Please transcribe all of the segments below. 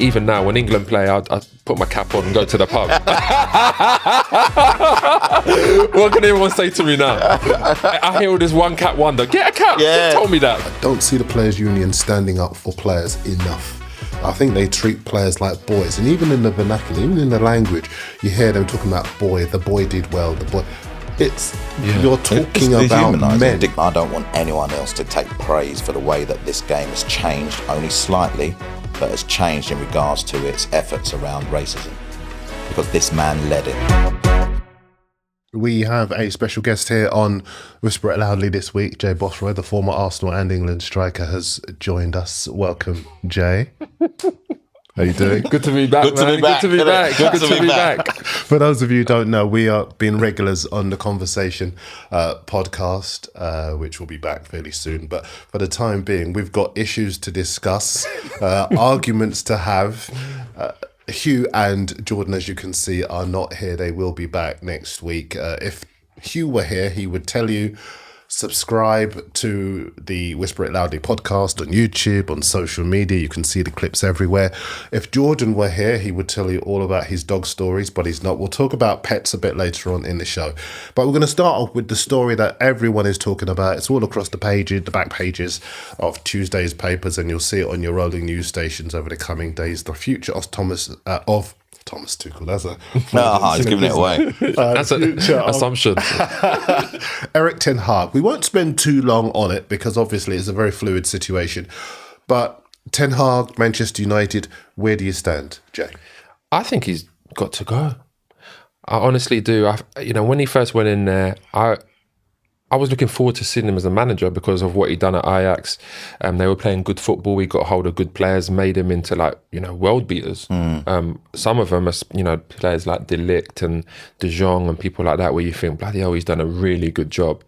even now, when England play, I put my cap on and go to the pub. What can anyone say to me now? I hear all this one cap wonder. Get a cap. Yeah. Who told me that? I don't see the players' union standing up for players enough. I think they treat players like boys, and even in the vernacular, even in the language, you hear them talking about boy. The boy did well. The boy. You're talking about men. I don't want anyone else to take praise for the way that this game has changed, only slightly, but has changed in regards to its efforts around racism, because this man led it. We have a special guest here on Whisper It Loudly this week. Jay Bothroyd, the former Arsenal and England striker, has joined us. Welcome, Jay. How you doing? Good to be back, Good to be back. Good to be back. Good to be back. For those of you who don't know, we are being regulars on the Conversation podcast, which will be back fairly soon. But for the time being, we've got issues to discuss, arguments to have. Hugh and Jordan, as you can see, are not here. They will be back next week. If Hugh were here, he would tell you, subscribe to the Whisper It Loudly podcast on YouTube, on social media. You can see the clips everywhere. If Jordan were here, he would tell you all about his dog stories, but he's not. We'll talk about pets a bit later on in the show. But we're going to start off with the story that everyone is talking about. It's all across the pages, the back pages of Tuesday's papers, and you'll see it on your rolling news stations over the coming days. The future of Thomas Tuchel. That's a... he's giving it away. That's an assumption. Erik Ten Hag. We won't spend too long on it because obviously it's a very fluid situation. But Ten Hag, Manchester United, where do you stand, Jay? I think he's got to go. I honestly do. When he first went in there, I was looking forward to seeing him as a manager because of what he'd done at Ajax. They were playing good football. He got hold of good players, made him into world beaters. Some of them are players like De Ligt and De Jong and people like that, where you think, bloody hell, he's done a really good job.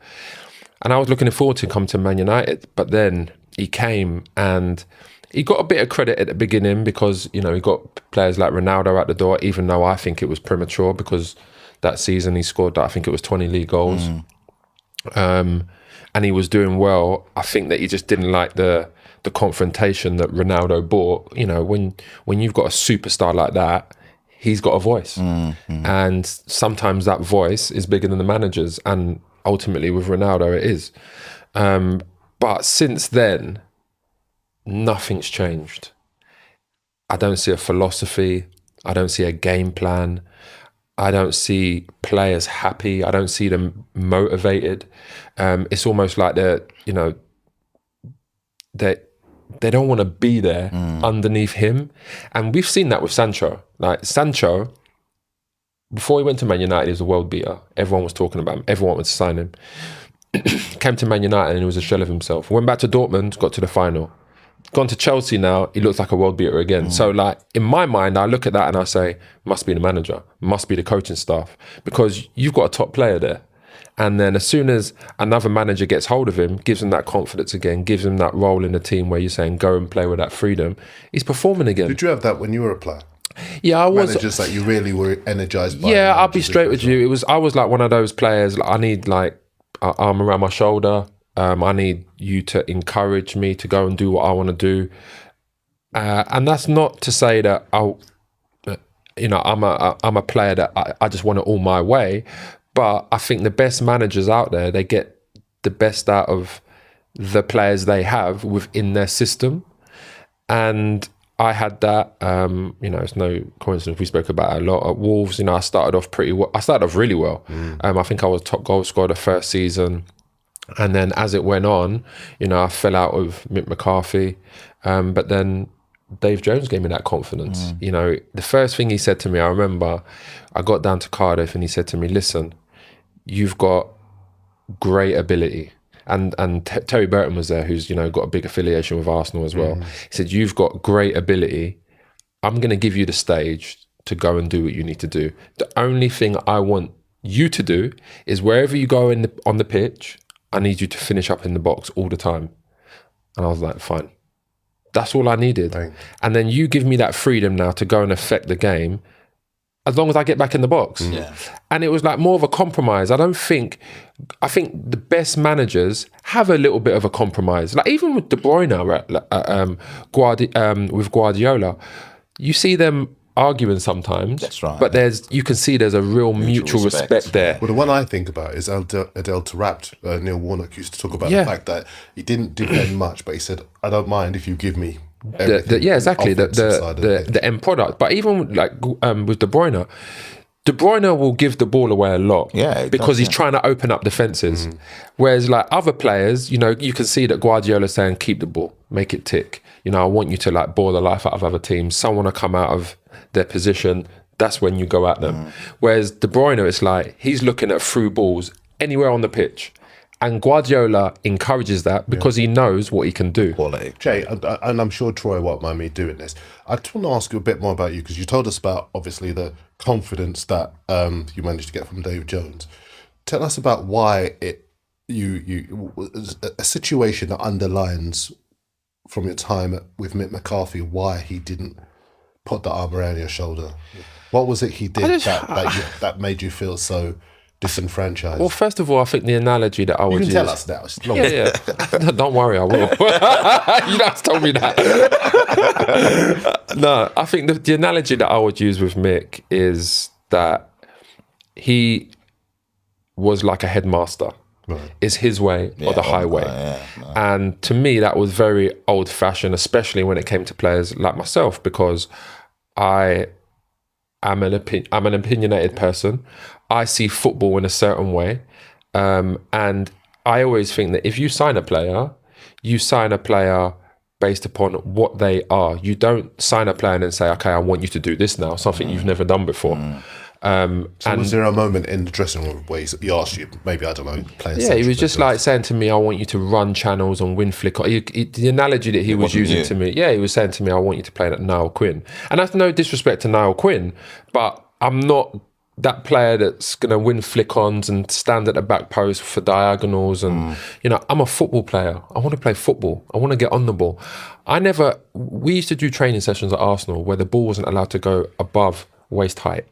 And I was looking forward to come to Man United, but then he came and he got a bit of credit at the beginning because he got players like Ronaldo out the door. Even though I think it was premature because that season he scored, I think it was 20 league goals. And he was doing well. I think that he just didn't like the confrontation that Ronaldo brought. When you've got a superstar like that, he's got a voice. And sometimes that voice is bigger than the manager's, and ultimately with Ronaldo it is. But since then, nothing's changed. I don't see a philosophy. I don't see a game plan. I don't see players happy. I don't see them motivated. It's almost like they don't want to be there underneath him. And we've seen that with Sancho. Like Sancho, before he went to Man United, he was a world beater. Everyone was talking about him. Everyone wanted to sign him. Came to Man United and he was a shell of himself. Went back to Dortmund, got to the final. Gone to Chelsea now, he looks like a world beater again. So in my mind, I look at that and I say, must be the manager, must be the coaching staff, because you've got a top player there. And then as soon as another manager gets hold of him, gives him that confidence again, gives him that role in the team where you're saying, go and play with that freedom, he's performing again. Did you have that when you were a player? Yeah, I was. Managers that you really were energised by? Yeah, I'll be straight with you. I was like one of those players, I need an arm around my shoulder. I need you to encourage me to go and do what I want to do. And that's not to say that I'm a player that I just want it all my way. But I think the best managers out there, they get the best out of the players they have within their system. And I had that, it's no coincidence. We spoke about it a lot at Wolves. I started off pretty well. I started off really well. I think I was top goal scorer the first season. And then as it went on, I fell out with Mick McCarthy. But then Dave Jones gave me that confidence. The first thing he said to me, I remember I got down to Cardiff and he said to me, listen, you've got great ability. And Terry Burton was there, who's, got a big affiliation with Arsenal as well. He said, you've got great ability. I'm going to give you the stage to go and do what you need to do. The only thing I want you to do is wherever you go on the pitch, I need you to finish up in the box all the time. And I was like, fine. That's all I needed. Dang. And then you give me that freedom now to go and affect the game as long as I get back in the box. Yeah. And it was like more of a compromise. I think the best managers have a little bit of a compromise. Like even with De Bruyne, with Guardiola, you see them arguing sometimes. That's right. But you can see there's a real mutual respect there. Well, the one I think about is Adel Tarabt. Neil Warnock used to talk about the fact that he didn't defend much, but he said, "I don't mind if you give me everything." Exactly. The end product. But even like with De Bruyne will give the ball away a lot, because he's trying to open up defenses. Whereas like other players, you know, you can see that Guardiola's saying, "Keep the ball, make it tick. You know, I want you to like bore the life out of other teams. Someone to come out of their position. That's when you go at them." Whereas De Bruyne, it's like he's looking at through balls anywhere on the pitch, and Guardiola encourages that because he knows what he can do. Quality. Jay, and I'm sure Troy won't mind me doing this. I just want to ask you a bit more about you, because you told us about obviously the confidence that you managed to get from Dave Jones. Tell us about why you a situation that underlines from your time with Mick McCarthy why he didn't put the arm around your shoulder. What was it he did that made you feel so disenfranchised? Well, first of all, I think the analogy that I would use... You can tell us now. It's long. Yeah. Don't worry, I will. You just told me that. No, I think the analogy that I would use with Mick is that he was like a headmaster. Right. Is his way or the highway. And to me, that was very old-fashioned, especially when it came to players like myself, because I'm an opinionated person. I see football in a certain way. And I always think that if you sign a player based upon what they are. You don't sign a player and then say, okay, I want you to do this now, something you've never done before. So was there a moment in the dressing room where he asked you, maybe, I don't know, playing? Yeah, he was just like saying to me, I want you to run channels and win flick. The analogy that he was using to me, he was saying to me, I want you to play like Niall Quinn. And that's no disrespect to Niall Quinn, but I'm not that player that's going to win flick-ons and stand at the back post for diagonals. And, I'm a football player. I want to play football. I want to get on the ball. We used to do training sessions at Arsenal where the ball wasn't allowed to go above waist height.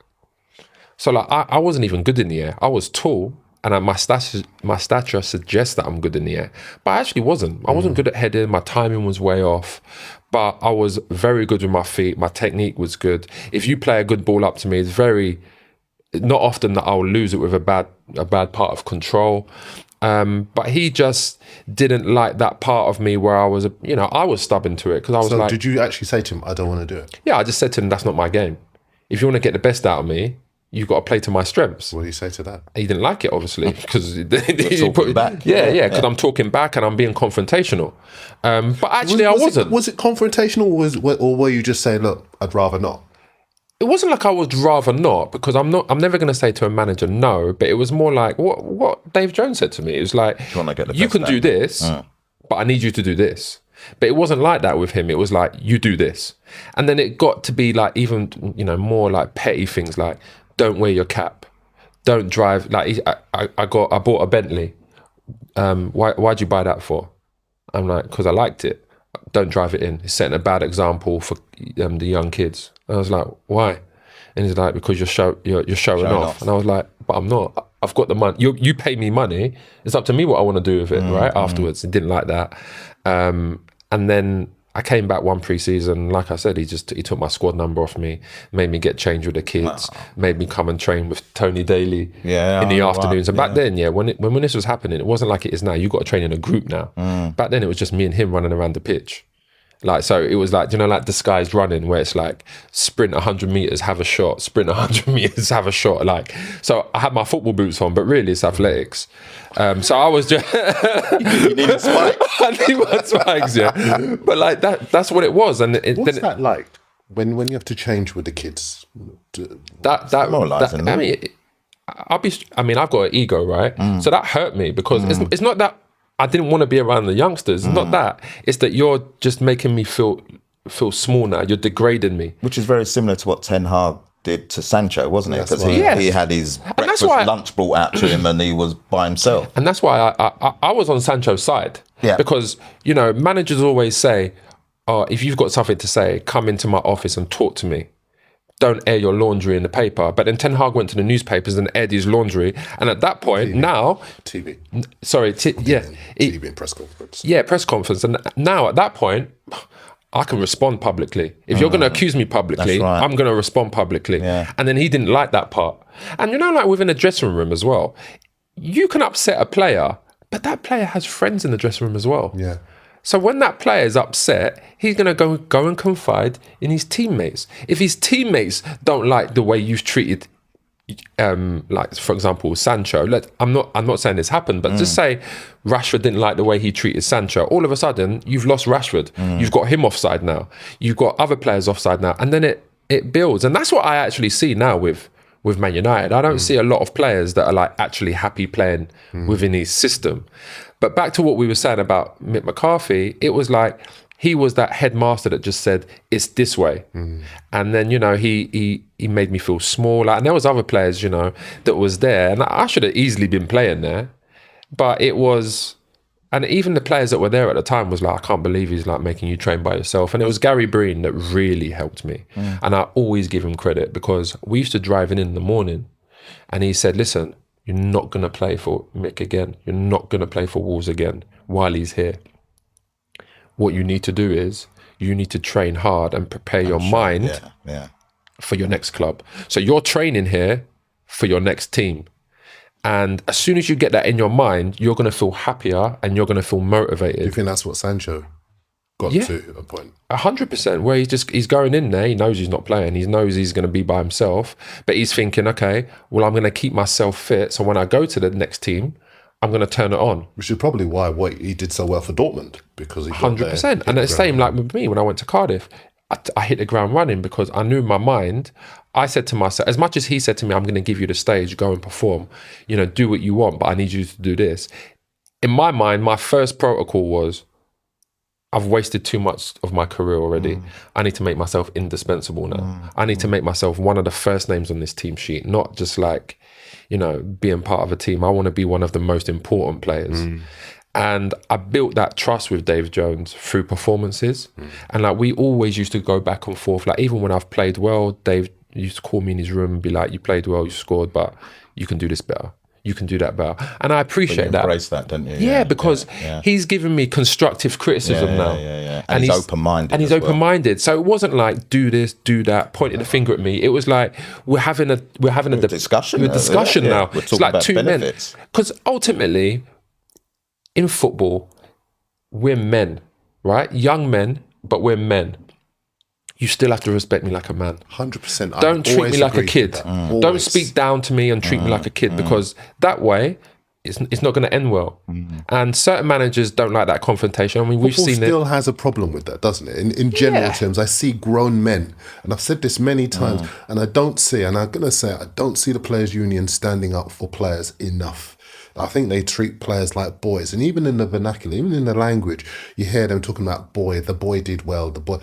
So like I wasn't even good in the air. I was tall, and my stature suggests that I'm good in the air, but I actually wasn't. I wasn't good at heading. My timing was way off, but I was very good with my feet. My technique was good. If you play a good ball up to me, it's not often that I'll lose it with a bad part of control. But he just didn't like that part of me where I was, I was stubborn to it because I was like. So did you actually say to him, "I don't want to do it"? Yeah, I just said to him, "That's not my game. If you want to get the best out of me, you've got to play to my strengths." What do you say to that? He didn't like it, obviously, because back. Because I'm talking back and I'm being confrontational. But actually, I wasn't. Was it confrontational, or were you just saying, "Look, I'd rather not"? It wasn't like I would rather not, because I'm never going to say to a manager no. But it was more like what Dave Jones said to me. It was like, you can do this, but I need you to do this. But it wasn't like that with him. It was like, you do this. And then it got to be like even, more like petty things like, don't wear your cap, don't drive. Like I bought a Bentley. Why'd you buy that for? I'm like, because I liked it. Don't drive it in. It's setting a bad example for the young kids. I was like, why? And he's like, because you're showing off. And I was like, but I'm not. I've got the money. You pay me money. It's up to me what I want to do with it, right? Afterwards, he didn't like that. And then I came back one pre-season. Like I said, he took my squad number off me, made me get changed with the kids, made me come and train with Tony Daly in the afternoons. And back then, when this was happening, it wasn't like it is now. You got to train in a group now. Back then, it was just me and him running around the pitch. Like, so it was like, like disguised running where it's like sprint 100 meters, have a shot, sprint 100 meters, have a shot. Like, so I had my football boots on, but really it's athletics. So I was just... You needed spikes? I need my spikes, yeah. But like that's what it was. And what's that like when you have to change with the kids? I've got an ego, right? So that hurt me because it's not that I didn't want to be around the youngsters. It's not that. It's that you're just making me feel small now. You're degrading me. Which is very similar to what Ten Hag did to Sancho, wasn't it? Because he had his breakfast lunch brought out to him and he was by himself. And that's why I was on Sancho's side. Yeah. Because, managers always say, oh, if you've got something to say, come into my office and talk to me. Don't air your laundry in the paper. But then Ten Hag went to the newspapers and aired his laundry. And at that point, TV and press conference. Yeah, press conference. And now at that point, I can respond publicly. If you're going to accuse me publicly, That's right. I'm going to respond publicly. Yeah. And then he didn't like that part. And like within a dressing room as well, you can upset a player, but that player has friends in the dressing room as well. Yeah. So when that player is upset, he's going to go and confide in his teammates. If his teammates don't like the way you've treated, like for example, Sancho. I'm not saying this happened, but just say Rashford didn't like the way he treated Sancho. All of a sudden, you've lost Rashford. You've got him offside now. You've got other players offside now, and then it builds. And that's what I actually see now with Man United. I don't see a lot of players that are like actually happy playing within his system. But back to what we were saying about Mick McCarthy, it was like he was that headmaster that just said, it's this way. And then, he made me feel small. Like, and there was other players, that was there. And I should have easily been playing there. But it was... And even the players that were there at the time was like, I can't believe he's like making you train by yourself. And it was Gary Breen that really helped me. And I always give him credit because we used to drive in the morning and he said, listen, you're not going to play for Mick again. You're not going to play for Wolves again while he's here. What you need to do is you need to train hard and prepare your mind for your next club. So you're training here for your next team. And as soon as you get that in your mind, you're going to feel happier and you're going to feel motivated. Do you think that's what Sancho got to a point? 100%, where he's going in there, he knows he's not playing, he knows he's going to be by himself, but he's thinking, okay, well, I'm going to keep myself fit, so when I go to the next team, I'm going to turn it on. Which is probably why he did so well for Dortmund, because he 100%. And the same like with me, when I went to Cardiff, I hit the ground running because I knew in my mind, I said to myself, as much as he said to me, I'm going to give you the stage, go and perform, do what you want, but I need you to do this. In my mind, my first protocol was, I've wasted too much of my career already. I need to make myself indispensable now. I need to make myself one of the first names on this team sheet, not just like, being part of a team. I want to be one of the most important players. And I built that trust with Dave Jones through performances. And like, we always used to go back and forth. Like, even when I've played well, Dave used to call me in his room and be like, you played well, you scored, but you can do this better. You can do that better. And I appreciate that. Embrace that, don't you? Yeah, because he's given me constructive criticism now. And he's open-minded. And he's open-minded. So it wasn't like, do this, do that, pointing the finger at me. It was like, we're having a discussion. We're discussion now. We're It's talking like about two benefits. men. Because ultimately, in football, we're men, right? Young men, but we're men. You still have to respect me like a man. 100%. Don't treat me like a kid. Don't speak down to me and treat me like a kid, because that way, it's not going to end well. And certain managers don't like that confrontation. I mean, we've Football seen still has a problem with that, doesn't it? In general terms, I see grown men, and I've said this many times, and I'm going to say, I don't see the Players' Union standing up for players enough. I think they treat players like boys. And even in the vernacular, even in the language, you hear them talking about the boy did well, the boy.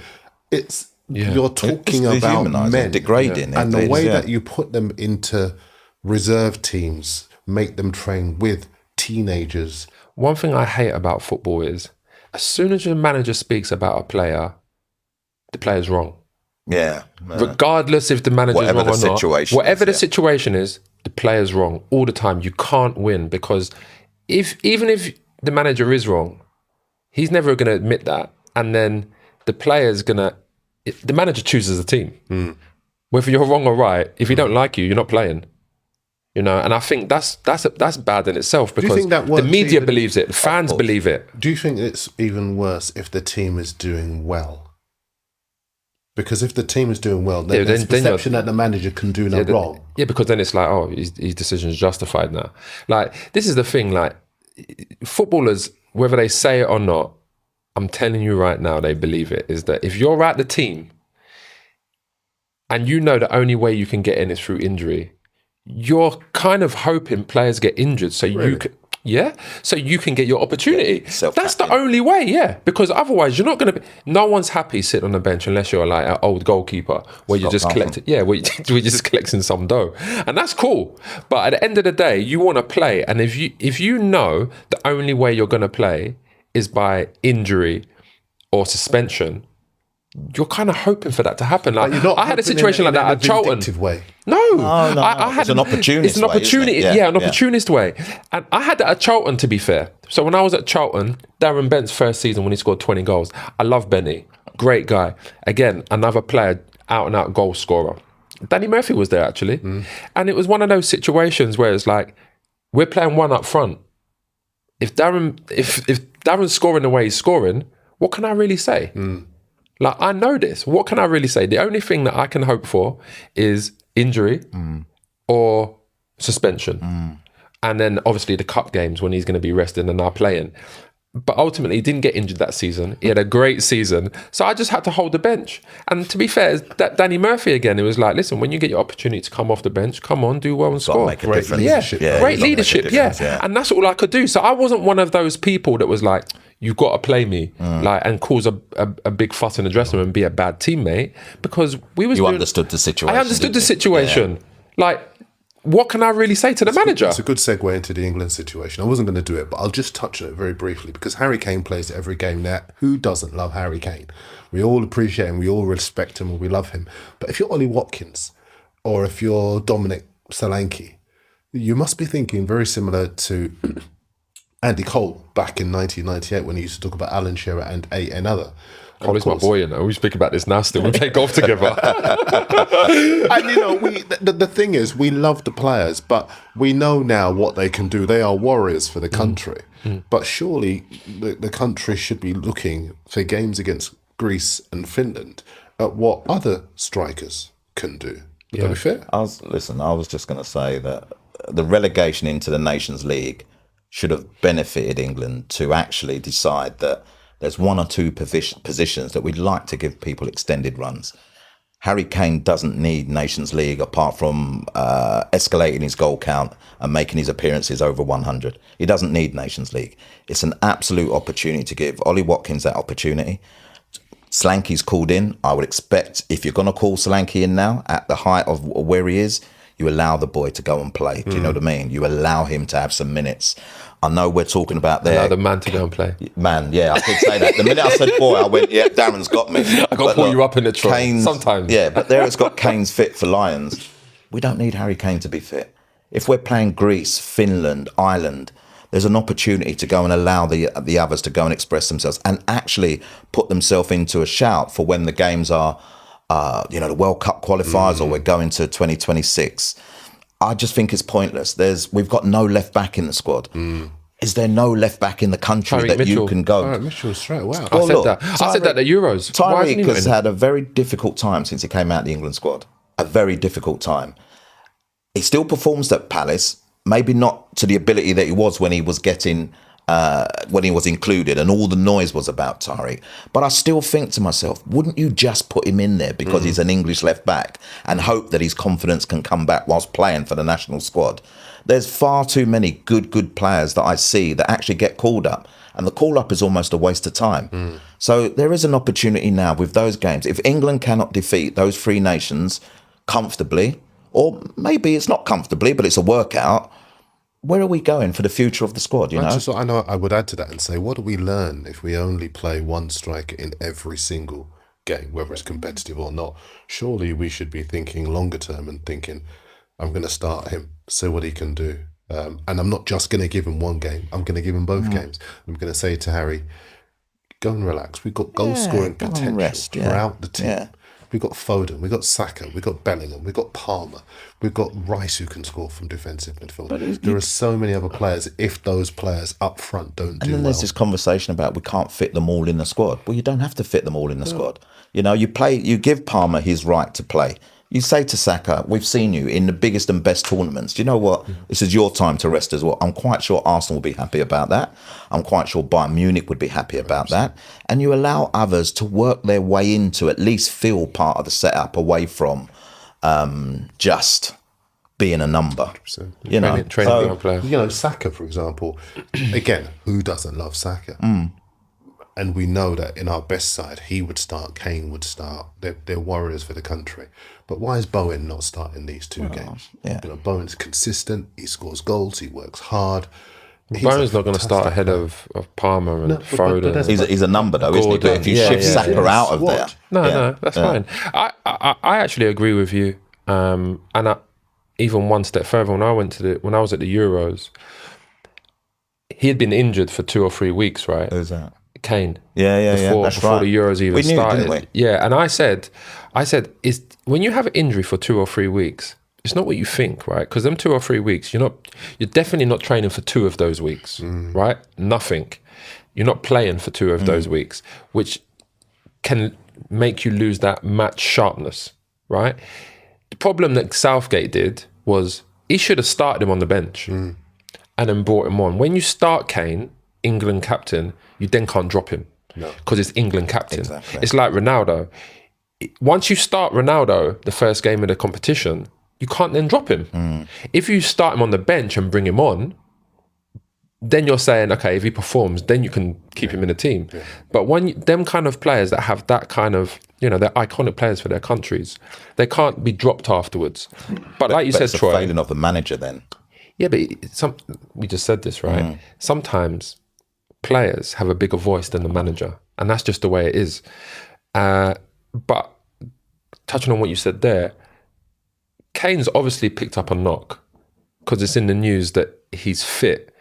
You're talking about men. Degrading. And the way that you put them into reserve teams, make them train with teenagers. One thing I hate about football is, as soon as your manager speaks about a player, the player's wrong. Yeah. Regardless if the manager's wrong or not. Whatever the situation is, the player's wrong all the time. You can't win, because even if the manager is wrong, he's never going to admit that. And then the player's going to... The manager chooses a team. Whether you're wrong or right, if he don't like you, you're not playing. And I think that's bad in itself, because the media believes it, the fans believe it. Do you think it's even worse if the team is doing well? Because if the team is doing well, then there's perception that the manager can do no wrong. Yeah, because then it's like, oh, his decision is justified now. Like, this is the thing, like, footballers, whether they say it or not, I'm telling you right now, they believe it, is that if you're at the team and you know the only way you can get in is through injury, you're kind of hoping players get injured so you can... so you can get your opportunity. That's the only way, because otherwise you're not going to be... No one's happy sitting on the bench unless you're like an old goalkeeper where you're just collecting... where you're just collecting some dough. And that's cool. But at the end of the day, you want to play. And if you know the only way you're going to play is by injury or suspension, you're kind of hoping for that to happen. Like, I had a situation like that at Charlton. Way. No. I had it's an opportunist. It's an opportunity. An opportunist way. And I had that at Charlton, to be fair. So when I was at Charlton, Darren Bent's first season when he scored 20 goals, I love Benny. Great guy. Again, another player, out and out goal scorer. Danny Murphy was there actually. And it was one of those situations where it's like, we're playing one up front. If Darren's scoring the way he's scoring, what can I really say? Like, I know this. What can I really say? The only thing that I can hope for is injury or suspension. And then obviously the cup games when he's going to be resting and not playing. But ultimately, he didn't get injured that season. He had a great season. So I just had to hold the bench. And to be fair, that Danny Murphy again, it was like, listen, when you get your opportunity to come off the bench, come on, do well and score. Make a difference. Great leadership, yeah. And that's all I could do. So I wasn't one of those people that was like, you've got to play me, like, and cause a big fuss in the dressing room and be a bad teammate, because we was. You understood the situation. I understood the situation. Like, what can I really say to the manager? It's a good segue into the England situation. I wasn't going to do it, but I'll just touch on it very briefly, because Harry Kane plays every game now. Who doesn't love Harry Kane? We all appreciate him, we all respect him, and we love him. But if you're Ollie Watkins, or if you're Dominic Solanke, you must be thinking very similar to Andy Cole back in 1998 when he used to talk about Alan Shearer and another. Ollie's my boy, you know. We speak about this now still. We play golf together. And you know, the thing is, we love the players, but we know now what they can do. They are warriors for the country. But surely the country should be looking for games against Greece and Finland at what other strikers can do. Would that be fair? I was just going to say that the relegation into the Nations League should have benefited England to actually decide that there's one or two positions that we'd like to give people extended runs. Harry Kane doesn't need Nations League apart from escalating his goal count and making his appearances over 100. He doesn't need Nations League. It's an absolute opportunity to give Ollie Watkins that opportunity. Solanke's called in. I would expect, if you're going to call Solanke in now at the height of where he is, you allow the boy to go and play. Do you know what I mean? You allow him to have some minutes. I know we're talking about there. Allow the man to go and play. Man, yeah, I did say that. The minute I said boy, I went, yeah, Darren's got me. I got to pull you up in the trot sometimes. Yeah, but there it's got Kane's fit for Lions. We don't need Harry Kane to be fit. If we're playing Greece, Finland, Ireland, there's an opportunity to go and allow the others to go and express themselves and actually put themselves into a shout for when the games are, the World Cup qualifiers or we're going to 2026. I just think it's pointless. We've got no left back in the squad. Is there no left back in the country Tyreek that Mitchell. you can go? All right, Mitchell, straight. Wow. I said that at Euros. Tyreek has had a very difficult time since he came out of the England squad. A very difficult time. He still performs at Palace, maybe not to the ability that he was when he was getting, when he was included and all the noise was about Tyreek. But I still think to myself, wouldn't you just put him in there because he's an English left back and hope that his confidence can come back whilst playing for the national squad? There's far too many good players that I see that actually get called up. And the call-up is almost a waste of time. So there is an opportunity now with those games. If England cannot defeat those three nations comfortably, or maybe it's not comfortably, but it's a workout, where are we going for the future of the squad, you know? I know I would add to that and say, what do we learn if we only play one striker in every single game, whether it's competitive or not? Surely we should be thinking longer term and thinking, I'm going to start him, see what he can do. And I'm not just going to give him one game. I'm going to give him both games. I'm going to say to Harry, go and relax. We've got goal scoring potential throughout the team. Yeah. We've got Foden, we've got Saka, we've got Bellingham, we've got Palmer, we've got Rice who can score from defensive midfield. There are so many other players if those players up front don't do well. And then there's this conversation about we can't fit them all in the squad. Well, you don't have to fit them all in the squad. You know, you give Palmer his right to play. You say to Saka, we've seen you in the biggest and best tournaments. Do you know what? This is your time to rest as well. I'm quite sure Arsenal will be happy about that. I'm quite sure Bayern Munich would be happy about that. And you allow others to work their way into at least feel part of the setup away from just being a number. You know, Saka, for example, again, who doesn't love Saka? And we know that in our best side, he would start, Kane would start. They're warriors for the country. But why is Bowen not starting these two games? Yeah. You know, Bowen's consistent. He scores goals. He works hard. Bowen's not going to start ahead of Palmer and Foden. He's a number though, isn't he? But if you shift Saka out of there, no, that's fine. I actually agree with you. And even one step further, when I was at the Euros, he had been injured for 2 or 3 weeks, right? Who's that? Kane. Yeah. That's before right. the Euros even We knew, started. didn't we? Yeah, and I said, is when you have an injury for 2 or 3 weeks, it's not what you think, right? Because them 2 or 3 weeks, you're definitely not training for 2 of those weeks, right? Nothing. You're not playing for 2 of those weeks, which can make you lose that match sharpness, right? The problem that Southgate did was he should have started him on the bench and then brought him on. When you start Kane, England captain, you then can't drop him because it's England captain. Exactly. It's like Ronaldo. Once you start Ronaldo, the first game of the competition, you can't then drop him. If you start him on the bench and bring him on, then you're saying, okay, if he performs, then you can keep him in the team. Yeah. But when them kind of players that have that kind of, they're iconic players for their countries, they can't be dropped afterwards. But like you said, it's a Troy, failing of the manager then. Yeah, but we just said this, right? Sometimes players have a bigger voice than the manager, and that's just the way it is. But touching on what you said there, Kane's obviously picked up a knock because it's in the news that he's fit.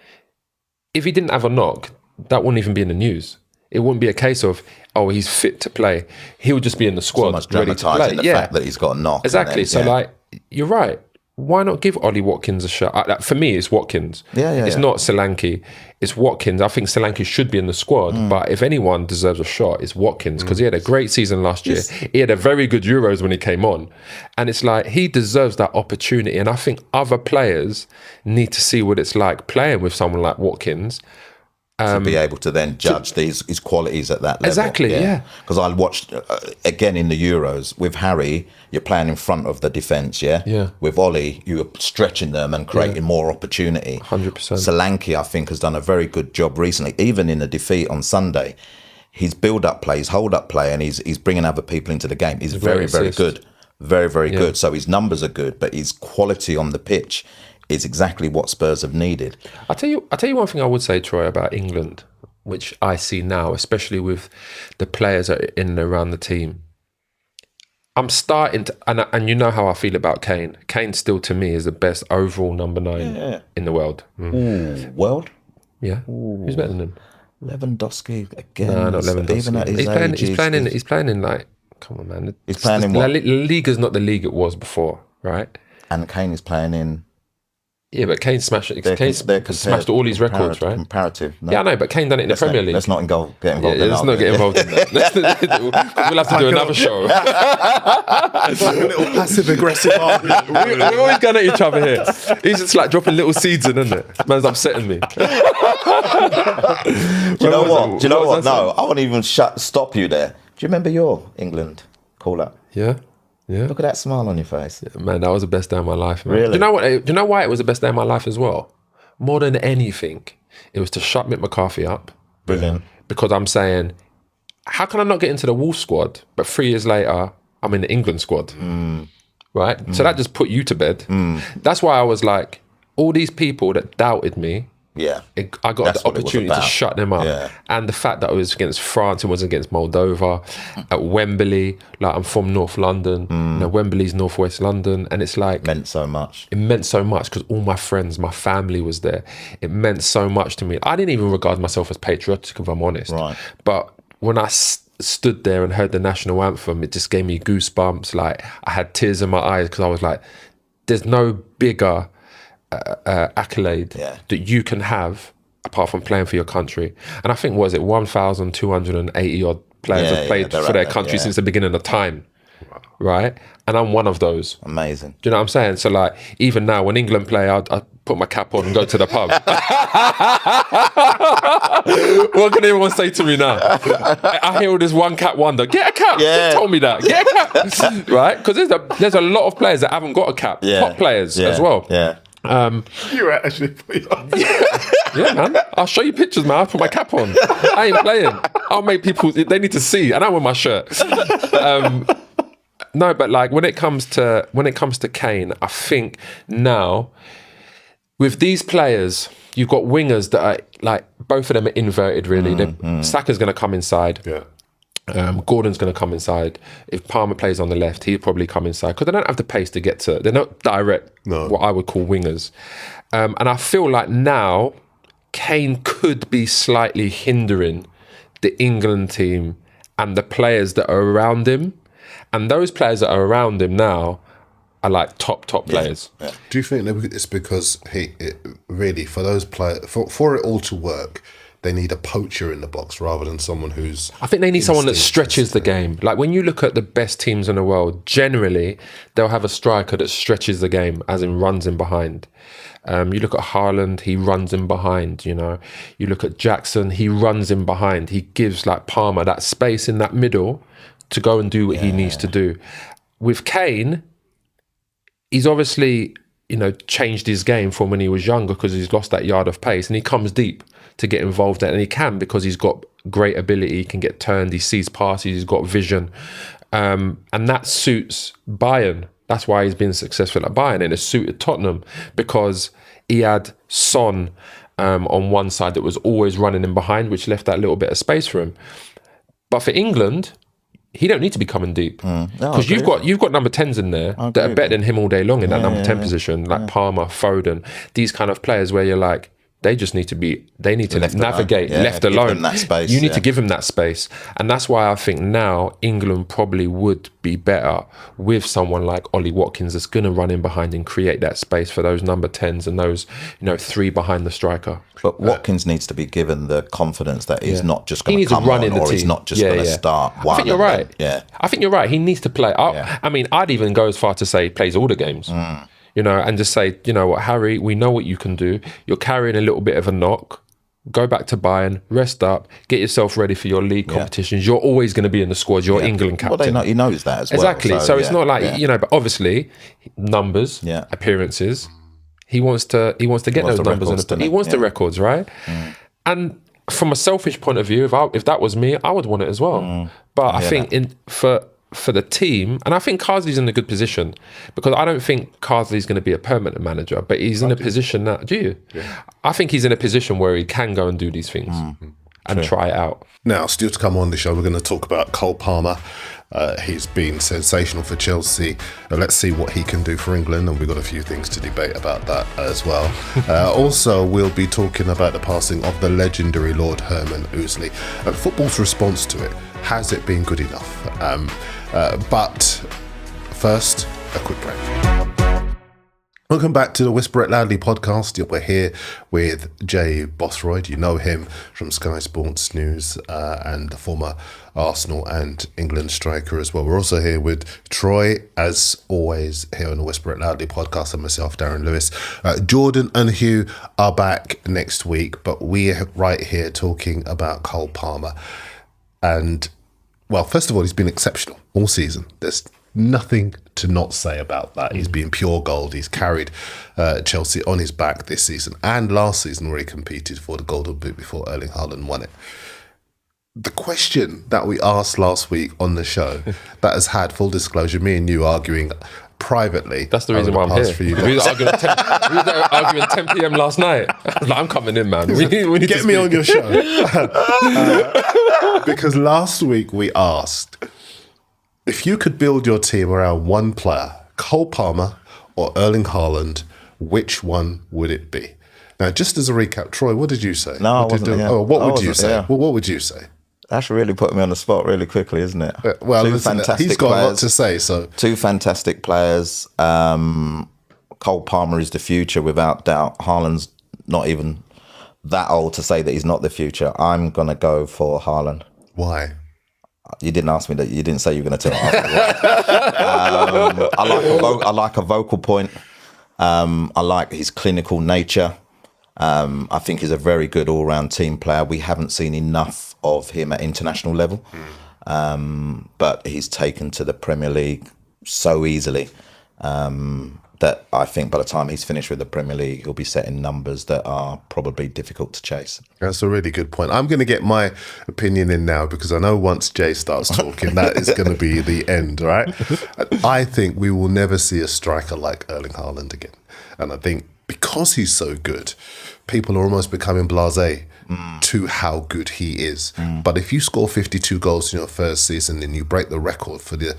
If he didn't have a knock, that wouldn't even be in the news. It wouldn't be a case of, oh, he's fit to play. He would just be in the squad, Almost ready to play. dramatising the fact that he's got a knock. Exactly. So, you're right. Why not give Ollie Watkins a shot? For me, it's Watkins. It's not Solanke. It's Watkins. I think Solanke should be in the squad, but if anyone deserves a shot, it's Watkins because he had a great season last year. He had a very good Euros when he came on. And it's like, he deserves that opportunity. And I think other players need to see what it's like playing with someone like Watkins. To be able to then judge his qualities at that level. Exactly, yeah. Because I watched, again in the Euros, with Harry, you're playing in front of the defence, Yeah. With Ollie, you're stretching them and creating more opportunity. 100%. Solanke, I think, has done a very good job recently, even in the defeat on Sunday. His build-up play, his hold-up play, and he's bringing other people into the game. He's very, very good. Very, very good. So his numbers are good, but his quality on the pitch is exactly what Spurs have needed. I'll tell you one thing I would say, Troy, about England, which I see now, especially with the players that are in and around the team. I'm starting to, and you know how I feel about Kane. Kane still, to me, is the best overall number 9 in the world. Ooh, world? Yeah. Who's better than him? Lewandowski again. No, not Lewandowski. Even at his age, he's playing in like, come on, man. He's playing in what? La Liga's not the league it was before, right? And Kane is playing in. Yeah, but Kane smashed all these records, right? Comparative. No. Yeah, I know, but Kane done it in the Premier League. Let's not get involved in that. Let's not get involved in that. We'll have to do another show. It's like a little passive-aggressive argument. We're always going at each other here. He's just like dropping little seeds in, isn't it? Man's upsetting me. Do you know what? No, I won't even stop you there. Do you remember your England call-up? Yeah. Yeah. Look at that smile on your face. Yeah, man, that was the best day of my life, man. Really? Do you know what? Do you know why it was the best day of my life as well? More than anything, it was to shut Mick McCarthy up. Brilliant. Because I'm saying, how can I not get into the Wolves squad, but 3 years later, I'm in the England squad? Right? So that just put you to bed. That's why I was like, all these people that doubted me, Yeah. I got the opportunity to shut them up. Yeah. And the fact that it was against France, it wasn't against Moldova, at Wembley, like I'm from North London, Wembley's Northwest London, and it's like... Meant so much. It meant so much because all my friends, my family was there. It meant so much to me. I didn't even regard myself as patriotic, if I'm honest. Right. But when I stood there and heard the national anthem, it just gave me goosebumps. Like, I had tears in my eyes because I was like, there's no bigger... accolade that you can have apart from playing for your country. And I think, 1,280 odd players have played for their country since the beginning of time, right? And I'm one of those. Amazing. Do you know what I'm saying? So like, even now when England play, I put my cap on and go to the pub. What can anyone say to me now? I hear all this one cap wonder. Get a cap. Yeah. Who told me that? Get a cap. Right? Because there's a lot of players that haven't got a cap. Top players as well. You actually put it on. Yeah, man. I'll show you pictures, man. I'll put my cap on. I ain't playing. I'll make people, they need to see. And I wear my shirt. No, but like when it comes to Kane, I think now with these players, you've got wingers that are like, both of them are inverted really. Saka's going to come inside. Yeah. Gordon's going to come inside. If Palmer plays on the left, he'll probably come inside because they don't have the pace to get to. They're not direct, what I would call wingers. And I feel like now Kane could be slightly hindering the England team and the players that are around him. And those players that are around him now are like top players. Yeah. Do you think that it's because really for those players, for it all to work, they need a poacher in the box rather than someone who's... I think they need someone that stretches the game. Like when you look at the best teams in the world, generally they'll have a striker that stretches the game, as in runs in behind. You look at Haaland, he runs in behind, you know. You look at Jackson, he runs in behind. He gives like Palmer that space in that middle to go and do what he needs to do. With Kane, he's obviously, you know, changed his game from when he was younger because he's lost that yard of pace, and he comes deep to get involved in, and he can because he's got great ability, he can get turned, he sees passes, he's got vision, and that suits Bayern. That's why he's been successful at Bayern, and it suited Tottenham because he had Son on one side that was always running in behind, which left that little bit of space for him. But for England, he don't need to be coming deep because you've got number 10s in there that are better than him all day long in that number 10 position, like Palmer, Foden, these kind of players where you're like, they just need to navigate left alone. That space, you need to give him that space. And that's why I think now England probably would be better with someone like Ollie Watkins that's going to run in behind and create that space for those number 10s and those, you know, 3 behind the striker. But Watkins needs to be given the confidence that he's not just going to come run on, in the or team. he's not just going to start one. I think you're right. I think you're right. He needs to play. I mean, I'd even go as far to say he plays all the games. You know, and just say, you know what, Harry, we know what you can do. You're carrying a little bit of a knock. Go back to Bayern, rest up, get yourself ready for your league competitions. You're always going to be in the squad. You're England captain. Well, he knows that as well. Exactly. So it's not like, you know, but obviously numbers, appearances. He wants to get those numbers. He wants the records, right? And from a selfish point of view, if that was me, I would want it as well. But I think for the team, and I think Carsley's in a good position because I don't think Carsley's going to be a permanent manager, but he's in a position now. Do you? Yeah. I think he's in a position where he can go and do these things and try it out. Now, still to come on the show, we're going to talk about Cole Palmer. He's been sensational for Chelsea. Let's see what he can do for England, and we've got a few things to debate about that as well. Also, we'll be talking about the passing of the legendary Lord Herman Ouseley and football's response to it. Has it been good enough? But first, a quick break. Welcome back to the Whisper It Loudly podcast. We're here with Jay Bothroyd. You know him from Sky Sports News and the former Arsenal and England striker as well. We're also here with Troy, as always, here on the Whisper It Loudly podcast, and myself, Darren Lewis. Jordan and Hugh are back next week, but we're right here talking about Cole Palmer. And, well, first of all, he's been exceptional all season. There's nothing to not say about that. He's been pure gold. He's carried Chelsea on his back this season and last season, where he competed for the Golden Boot before Erling Haaland won it. The question that we asked last week on the show that has had, full disclosure, me and you arguing privately. That's the reason why I'm here. We were arguing at 10 p.m. last night. I was like, I'm coming in, man. We need Get me on your show. Because last week we asked, if you could build your team around one player, Cole Palmer or Erling Haaland, which one would it be? Now, just as a recap, Troy, what did you say? No, I wasn't. What would you say? Well, what would you say? That's really putting me on the spot really quickly, isn't it? Well, listen, he's got a lot to say. So 2 fantastic players. Cole Palmer is the future, without doubt. Haaland's not even that old to say that he's not the future. I'm going to go for Haaland. Why? You didn't ask me that. You didn't say you were going to tell me. I like a vocal point. I like his clinical nature. I think he's a very good all-round team player. We haven't seen enough of him at international level, but he's taken to the Premier League so easily that I think by the time he's finished with the Premier League, he'll be setting numbers that are probably difficult to chase. That's a really good point. I'm going to get my opinion in now, because I know once Jay starts talking, that is going to be the end, right? I think we will never see a striker like Erling Haaland again. And I think because he's so good, people are almost becoming blasé to how good he is. But if you score 52 goals in your first season and you break the record for the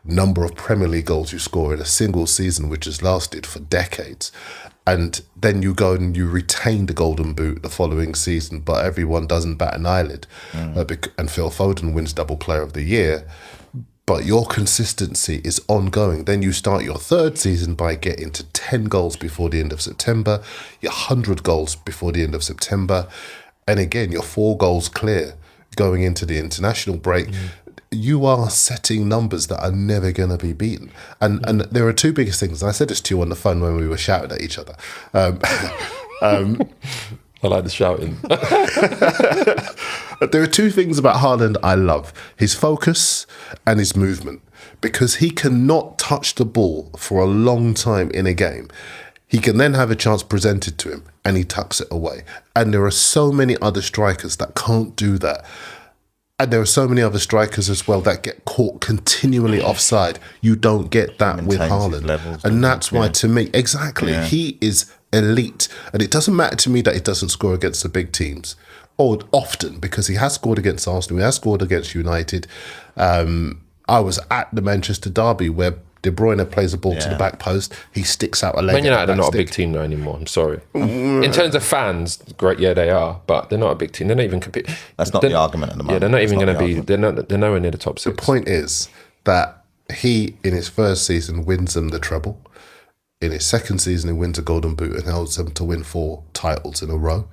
number of Premier League goals you score in a single season, which has lasted for decades. And then you go and you retain the Golden Boot the following season, but everyone doesn't bat an eyelid. And Phil Foden wins Double Player of the Year. But your consistency is ongoing. Then you start your third season by getting to 10 goals before the end of September, your 100 goals before the end of September. And again, you're 4 goals clear going into the international break. You are setting numbers that are never going to be beaten. And there are 2 biggest things. And I said this to you on the phone when we were shouting at each other. I like the shouting. There are 2 things about Haaland I love. His focus and his movement. Because he cannot touch the ball for a long time in a game. He can then have a chance presented to him and he tucks it away. And there are so many other strikers that can't do that. And there are so many other strikers as well that get caught continually offside. You don't get that with Haaland. And that's why, to me, he is elite. And it doesn't matter to me that he doesn't score against the big teams. Or often, because he has scored against Arsenal, he has scored against United. I was at the Manchester derby where De Bruyne plays a ball to the back post. He sticks out a leg. Man United are not a big team though anymore. I'm sorry. In terms of fans, great, yeah, they are, but they're not a big team. They're not even compete. That's not the argument at the moment. Yeah, they're not even going to be. They're nowhere near the top 6. The point is that he, in his first season, wins them the treble. In his second season, he wins a Golden Boot and helps them to win 4 titles in a row.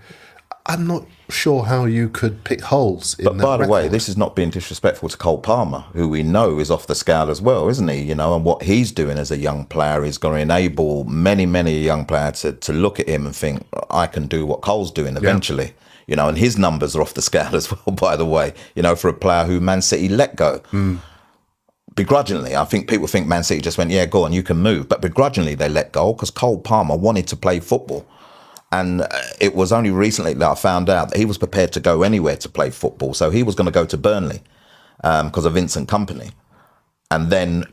I'm not sure how you could pick holes in that. But by the way, this is not being disrespectful to Cole Palmer, who we know is off the scale as well, isn't he? You know, and what he's doing as a young player is going to enable many young players to look at him and think, I can do what Cole's doing eventually. Yeah. You know, and his numbers are off the scale as well, by the way, you know, for a player who Man City let go. Begrudgingly. I think people think Man City just went, yeah, go on, you can move. But begrudgingly they let go because Cole Palmer wanted to play football. And it was only recently that I found out that he was prepared to go anywhere to play football. So he was going to go to Burnley because of Vincent Kompany. And then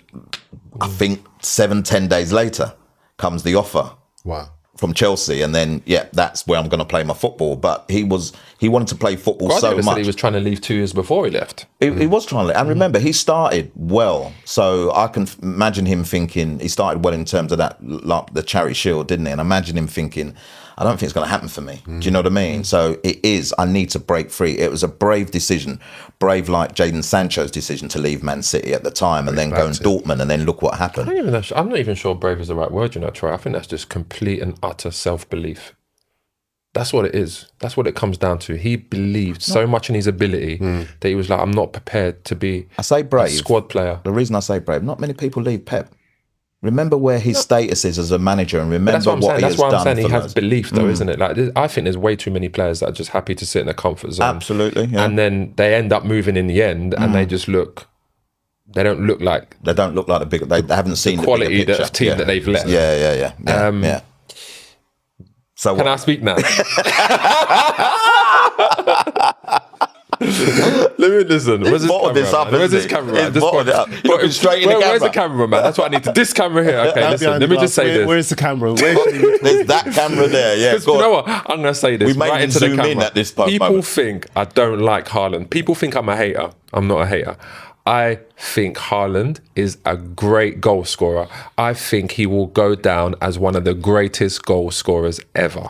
I think 7-10 days later comes the offer from Chelsea. And then, that's where I'm going to play my football. But he wanted to play football so much. Said he was trying to leave 2 years before he left. He was trying to. And remember, he started well. So I can imagine him thinking, he started well in terms of that, like the Charity Shield, didn't he? And I imagine him thinking, I don't think it's going to happen for me. Do you know what I mean? So it is, I need to break free. It was a brave decision, brave like Jadon Sancho's decision to leave Man City at the time and then go to Dortmund and then look what happened. I'm not even sure brave is the right word, you know, Troy. I think that's just complete and utter self-belief. That's what it is. That's what it comes down to. He believed so much in his ability that he was like, I'm not prepared to be a squad player. The reason I say brave, not many people leave Pep. Remember where his status is as a manager and remember what he has done. That's why I'm saying he has belief though, isn't it? Like, I think there's way too many players that are just happy to sit in a comfort zone. Absolutely. Yeah. And then they end up moving in the end and they just look, they don't look like the big, they haven't seen the quality of team that they've left. Yeah. So can I speak now? Let me listen. Where's this camera? Looking straight in the camera. Where's the camera, man? That's what I need to. This camera here. Okay, listen. Let me just say this. Where's the camera? There's that camera there. Yeah. You know what? I'm going to say this. We may right into the zoom camera. in at this point. People think I don't like Haaland. People think I'm a hater. I'm not a hater. I think Haaland is a great goal scorer. I think he will go down as one of the greatest goal scorers ever.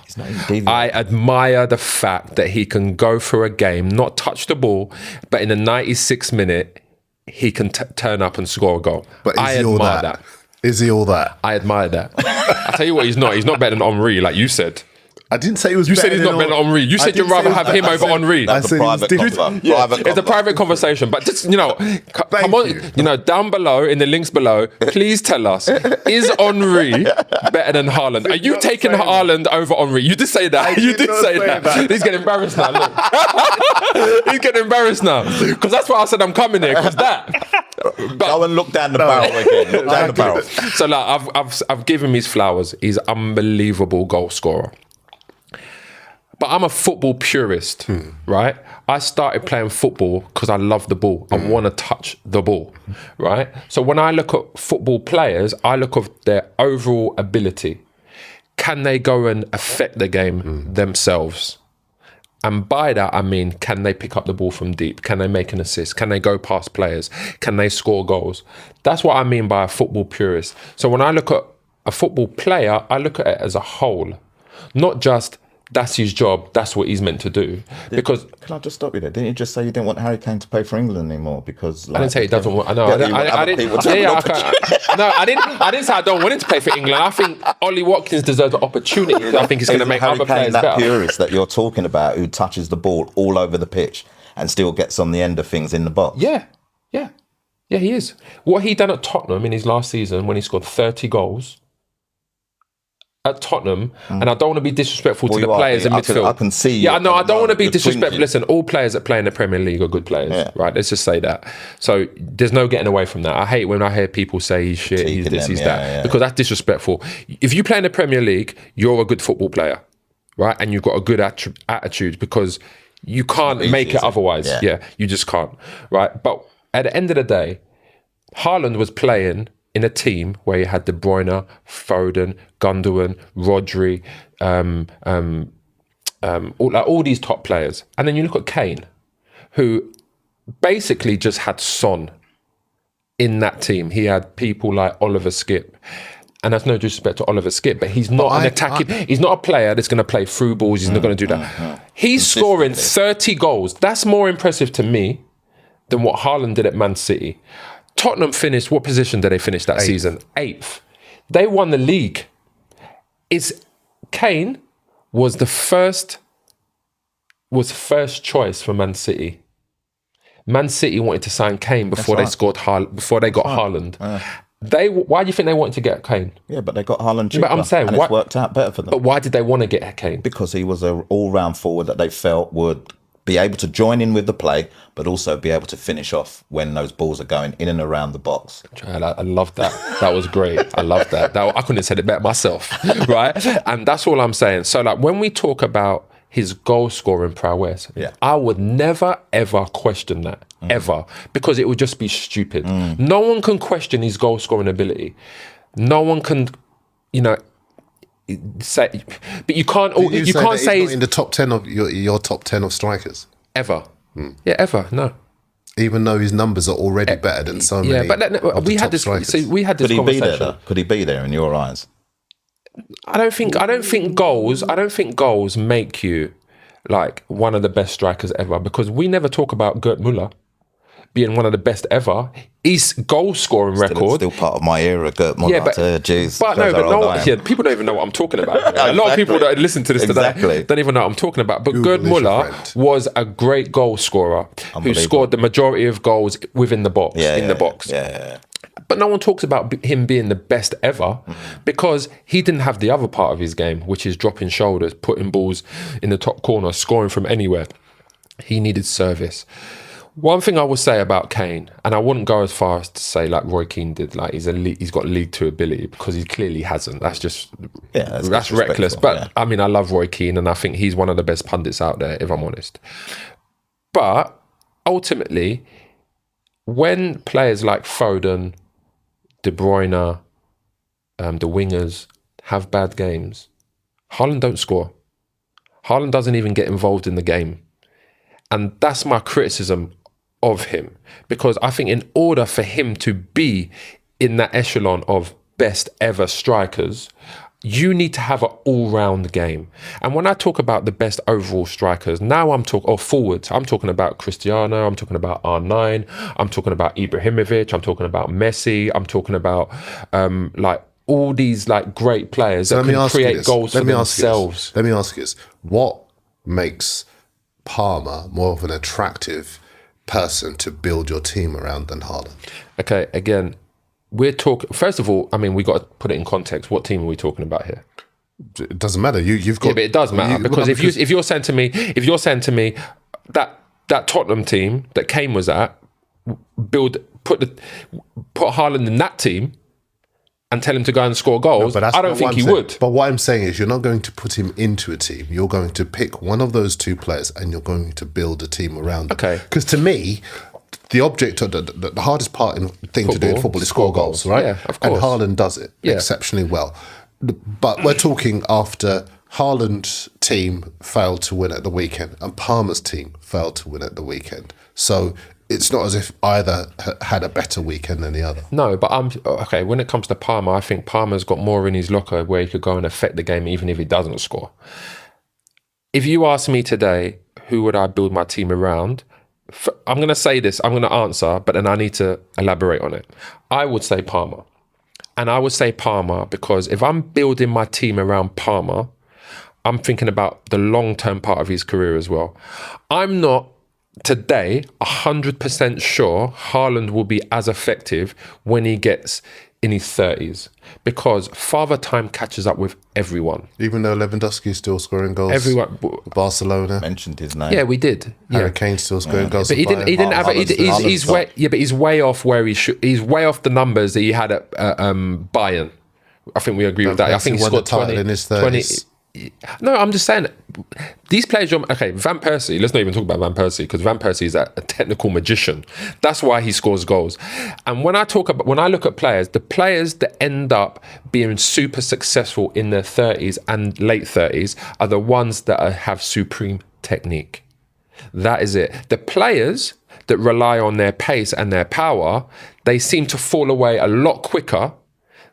I admire the fact that he can go through a game, not touch the ball, but in the 96th minute, he can turn up and score a goal. But I admire that. Is he all that? I admire that. I tell you what, he's not. He's not better than Henry, like you said. I didn't say he was. You said he's not better than Henry. You said you'd rather have him over Henry. That's a private conversation. It's a private conversation, but just come on, down below in the links below, please tell us: is Henry better than Haaland? Are you taking Haaland over Henry? You did say that. You did say that. He's getting embarrassed now. Look. He's getting embarrassed now because that's why I said I'm coming here because that. Go and look down the barrel again. Look down the barrel. So I've given him his flowers. He's an unbelievable goal scorer. But I'm a football purist, right? I started playing football because I love the ball. I want to touch the ball, right? So when I look at football players, I look at their overall ability. Can they go and affect the game themselves? And by that, I mean, can they pick up the ball from deep? Can they make an assist? Can they go past players? Can they score goals? That's what I mean by a football purist. So when I look at a football player, I look at it as a whole, not just that's his job, that's what he's meant to do. Because can I just stop you there? Didn't you just say you didn't want Harry Kane to play for England anymore? Because I didn't say he doesn't want. No, I didn't say I don't want him to play for England. I think Ollie Watkins deserves the opportunity. I think he's going to make Harry other Kane, players that better. purist that you're talking about, who touches the ball all over the pitch and still gets on the end of things in the box. Yeah, he is. What he done at Tottenham in his last season when he scored 30 goals at Tottenham, and I don't want to be disrespectful to the players in midfield. I can see. Yeah, no, I don't want to be disrespectful. Listen, all players that play in the Premier League are good players, right? Let's just say that. So there's no getting away from that. I hate when I hear people say he's shit, he's this, he's that, because that's disrespectful. If you play in the Premier League, you're a good football player, right? And you've got a good attitude, because you can't make it otherwise. Yeah, you just can't, right? But at the end of the day, Haaland was playing in a team where you had De Bruyne, Foden, Gundogan, Rodri, all these top players. And then you look at Kane, who basically just had Son in that team. He had people like Oliver Skip. And that's no disrespect to Oliver Skip, but he's not he's not a player that's going to play through balls. He's not going to do that. He's scoring 30 goals. That's more impressive to me than what Haaland did at Man City. Tottenham finished, what position did they finish that season? 8th. They won the league. Kane was first choice for Man City. Man City wanted to sign Kane before they got Haaland. Why do you think they wanted to get Kane? Yeah, but they got Haaland cheaper, but I'm saying, and it's worked out better for them. But why did they want to get Kane? Because he was an all-round forward that they felt would be able to join in with the play, but also be able to finish off when those balls are going in and around the box. I love that. That was great. I love that. I couldn't have said it better myself, right? And that's all I'm saying. So like when we talk about his goal scoring prowess, I would never ever question that, ever, because it would just be stupid. No one can question his goal scoring ability. No one can, say, but you can't. You can't say he's not in the top 10 of your top 10 of strikers ever. Yeah, ever. No. Even though his numbers are already better than so many. Yeah, but we had this. See, we had this conversation. Could he be there? Could he be there in your eyes? I don't think goals make you like one of the best strikers ever, because we never talk about Gerd Müller being one of the best ever. His goal scoring record still part of my era, Gerd Müller. Yeah, but people don't even know what I'm talking about. A lot of people that listen to this today don't even know what I'm talking about. But Gerd Müller was a great goal scorer who scored the majority of goals within the box. Yeah. But no one talks about him being the best ever, because he didn't have the other part of his game, which is dropping shoulders, putting balls in the top corner, scoring from anywhere. He needed service. One thing I will say about Kane, and I wouldn't go as far as to say like Roy Keane did, like he's got League 2 ability, because he clearly hasn't. That's just that's reckless. But I mean, I love Roy Keane, and I think he's one of the best pundits out there, if I'm honest. But ultimately, when players like Foden, De Bruyne, the wingers have bad games, Haaland don't score. Haaland doesn't even get involved in the game. And that's my criticism of him, because I think in order for him to be in that echelon of best ever strikers, you need to have an all-round game. And when I talk about the best overall strikers, now or forwards, I'm talking about Cristiano, I'm talking about R9, I'm talking about Ibrahimovic, I'm talking about Messi, I'm talking about like all these like great players that can create goals for themselves. Let me ask you this. What makes Palmer more of an attractive person to build your team around than Haaland? Okay, again, we're talking. First of all, I mean, we got to put it in context. What team are we talking about here? It doesn't matter. You've got. Yeah, but it does matter, because if you're saying to me that Tottenham team that Kane was at, put Haaland in that team and tell him to go and score goals, I don't think he would. But what I'm saying is, you're not going to put him into a team. You're going to pick one of those two players and you're going to build a team around them. Okay. Because to me, the object of the hardest to do in football is score goals, right? Yeah, of course. And Haaland does it exceptionally well. But we're talking after Haaland's team failed to win at the weekend and Parma's team failed to win at the weekend. So it's not as if either had a better weekend than the other. No, but okay, when it comes to Parma, I think Parma's got more in his locker where he could go and affect the game even if he doesn't score. If you ask me today, who would I build my team around? I'm going to say this, I'm going to answer, but then I need to elaborate on it. I would say Parma. And I would say Parma because if I'm building my team around Parma, I'm thinking about the long-term part of his career as well. I'm not today 100% sure Haaland will be as effective when he gets in his 30s because father time catches up with everyone. Even though Lewandowski is still scoring goals. Everyone. Barcelona. Mentioned his name. Yeah, we did. Harry Kane still scoring goals. But he didn't have it. He's way off where he should. He's way off the numbers that he had at Bayern. I think we agree with that. I think he scored 20 in his 30s. No, I'm just saying, these players, okay, Van Persie, let's not even talk about Van Persie because Van Persie is a technical magician. That's why he scores goals. And when I look at players, the players that end up being super successful in their 30s and late 30s are the ones that have supreme technique. That is it. The players that rely on their pace and their power, they seem to fall away a lot quicker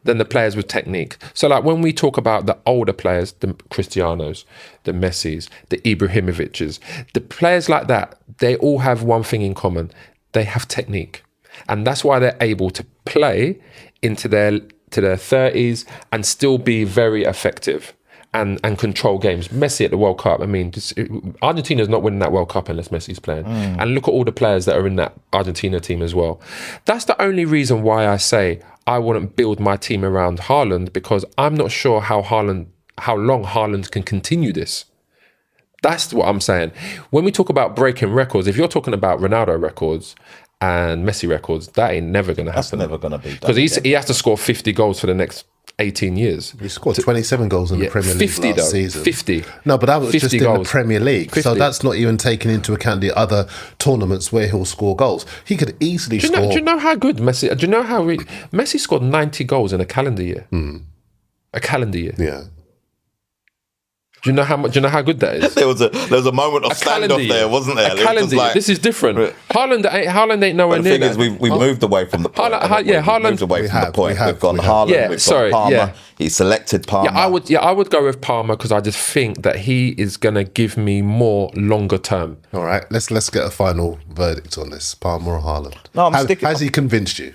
than the players with technique. So like when we talk about the older players, the Cristianos, the Messis, the Ibrahimoviches, the players like that, they all have one thing in common. They have technique. And that's why they're able to play into their 30s and still be very effective and control games. Messi at the World Cup, I mean, Argentina's not winning that World Cup unless Messi's playing. And look at all the players that are in that Argentina team as well. That's the only reason why I say I wouldn't build my team around Haaland because I'm not sure how long Haaland can continue this. That's what I'm saying. When we talk about breaking records, if you're talking about Ronaldo records and Messi records, that ain't never going to happen. That's never going to be done. Because he has to score 50 goals for the next 18 years. He scored 27 goals in the Premier League 50 last season. 50. No, but that was just in goals. the Premier League. 50. So that's not even taking into account the other tournaments where he'll score goals. He could easily score. Do you know how good Messi? Do you know how Messi scored 90 goals in a calendar year? A calendar year. Yeah. Do you know how good that is? There was a moment of standoff there, wasn't there? A calendar year. This is different. Haaland ain't nowhere near that. The thing is, we've moved away from the point. Haaland moved away from the point. We've gone Haaland. We've gone Palmer. He selected Palmer. I would go with Palmer because I just think that he is going to give me more longer term. All right, let's get a final verdict on this. Palmer or Haaland? No, has he convinced you?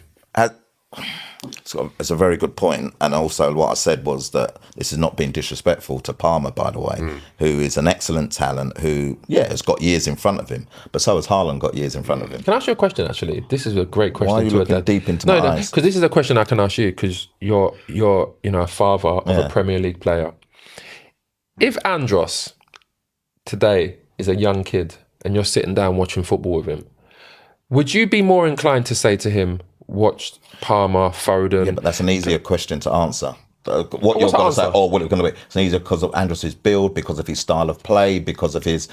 So it's a very good point. And also what I said was that this is not being disrespectful to Palmer, by the way, who is an excellent talent who, has got years in front of him. But so has Haaland got years in front of him. Can I ask you a question, actually? This is a great question. Why are you looking deep into my eyes? Because this is a question I can ask you because you're a father of a Premier League player. If Andros today is a young kid and you're sitting down watching football with him, would you be more inclined to say to him, watch Palmer, Foden? Yeah, but that's an easier question to answer. What you're going to say, what it's going to be. It's easier because of Andros' build, because of his style of play, because of he's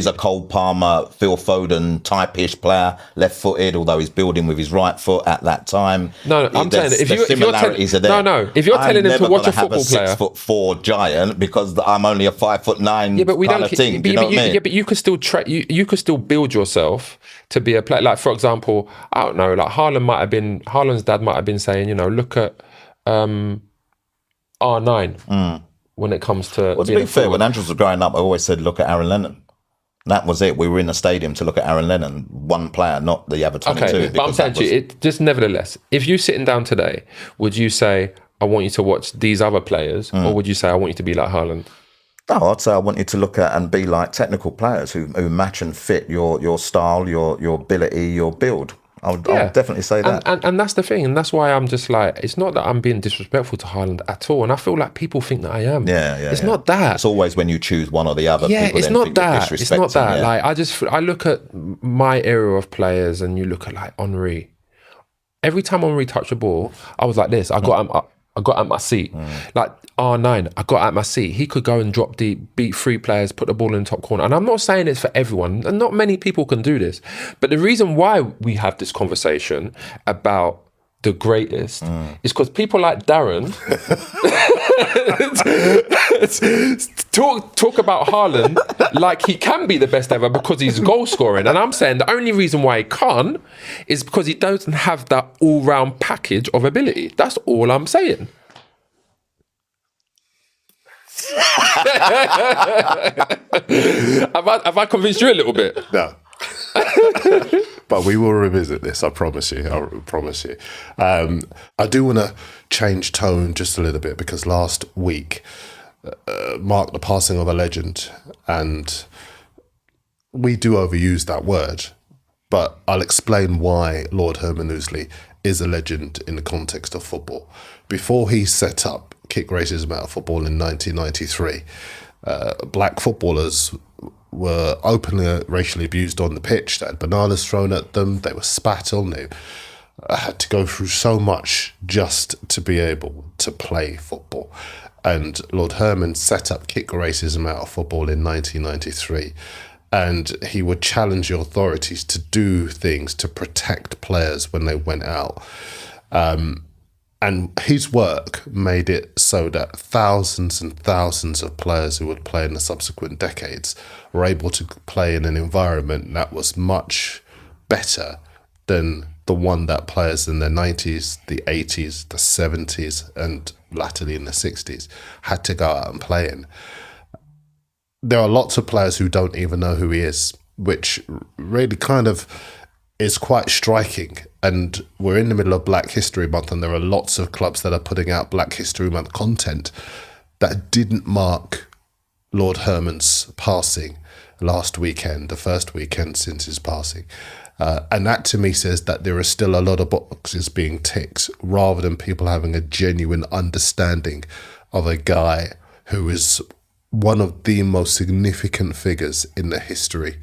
a Cole Palmer, Phil Foden type-ish player, left-footed, although he's building with his right foot at that time. No, I'm saying if you're telling him to watch a football player, 6'4" giant because I'm only a 5'9" kind of thing. Do you know what I mean? Yeah, but you could still you could still build yourself to be a player. Like for example, I don't know, like Haaland's dad might have been saying, look at R9 when it comes to. Well, to be fair, when Andros was growing up, I always said, look at Aaron Lennon. That was it. We were in a stadium to look at Aaron Lennon, one player, not the other 22. Okay, but I'm saying to you, just nevertheless, if you're sitting down today, would you say, I want you to watch these other players, or would you say, I want you to be like Haaland? No, I'd say I want you to look at and be like technical players who match and fit your style, your ability, your build. I'll definitely say that. And that's the thing. And that's why I'm just like, it's not that I'm being disrespectful to Haaland at all. And I feel like people think that I am. It's not that. It's always when you choose one or the other. Yeah, it's not that. It's not that. Yeah. Like, I look at my era of players and you look at like Henry. Every time Henry touched the ball, I was like this. I got at my seat. Like R9, I got at my seat. He could go and drop deep, beat 3 players, put the ball in the top corner. And I'm not saying it's for everyone. And not many people can do this. But the reason why we have this conversation about the greatest is because people like Darren talk about Haaland like he can be the best ever because he's goal scoring. And I'm saying the only reason why he can't is because he doesn't have that all-round package of ability. That's all I'm saying. have I convinced you a little bit? No. But we will revisit this, I promise you. I promise you. I do want to change tone just a little bit because last week marked the passing of a legend, and we do overuse that word, but I'll explain why Lord Herman Ouseley is a legend in the context of football. Before he set up kick racism out of football in 1993, black footballers were openly racially abused on the pitch. They had bananas thrown at them, they were spat on, they had to go through so much just to be able to play football. And Lord Herman set up kick racism out of football in 1993. And he would challenge the authorities to do things to protect players when they went out. And his work made it so that thousands and thousands of players who would play in the subsequent decades were able to play in an environment that was much better than the one that players in the 90s, the 80s, the 70s, and latterly in the 60s had to go out and play in. There are lots of players who don't even know who he is, which really kind of is quite striking. And we're in the middle of Black History Month, and there are lots of clubs that are putting out Black History Month content that didn't mark Lord Herman's passing last weekend, the first weekend since his passing. And that to me says that there are still a lot of boxes being ticked rather than people having a genuine understanding of a guy who is one of the most significant figures in the history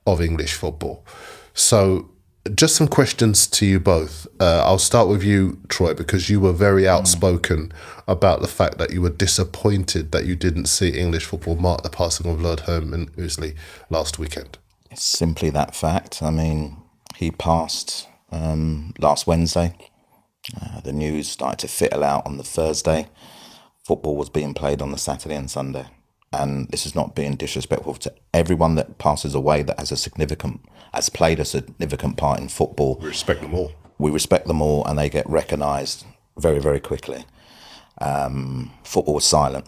of English football. So just some questions to you both. I'll start with you, Troy, because you were very outspoken about the fact that you were disappointed that you didn't see English football mark the passing of Lord Herman Ouseley last weekend. It's simply that fact. I mean, he passed last Wednesday. The news started to fizzle out on the Thursday. Football was being played on the Saturday and Sunday. And this is not being disrespectful to everyone that passes away that has played a significant part in football. We respect them all. We respect them all, and they get recognised very, very quickly. Football was silent,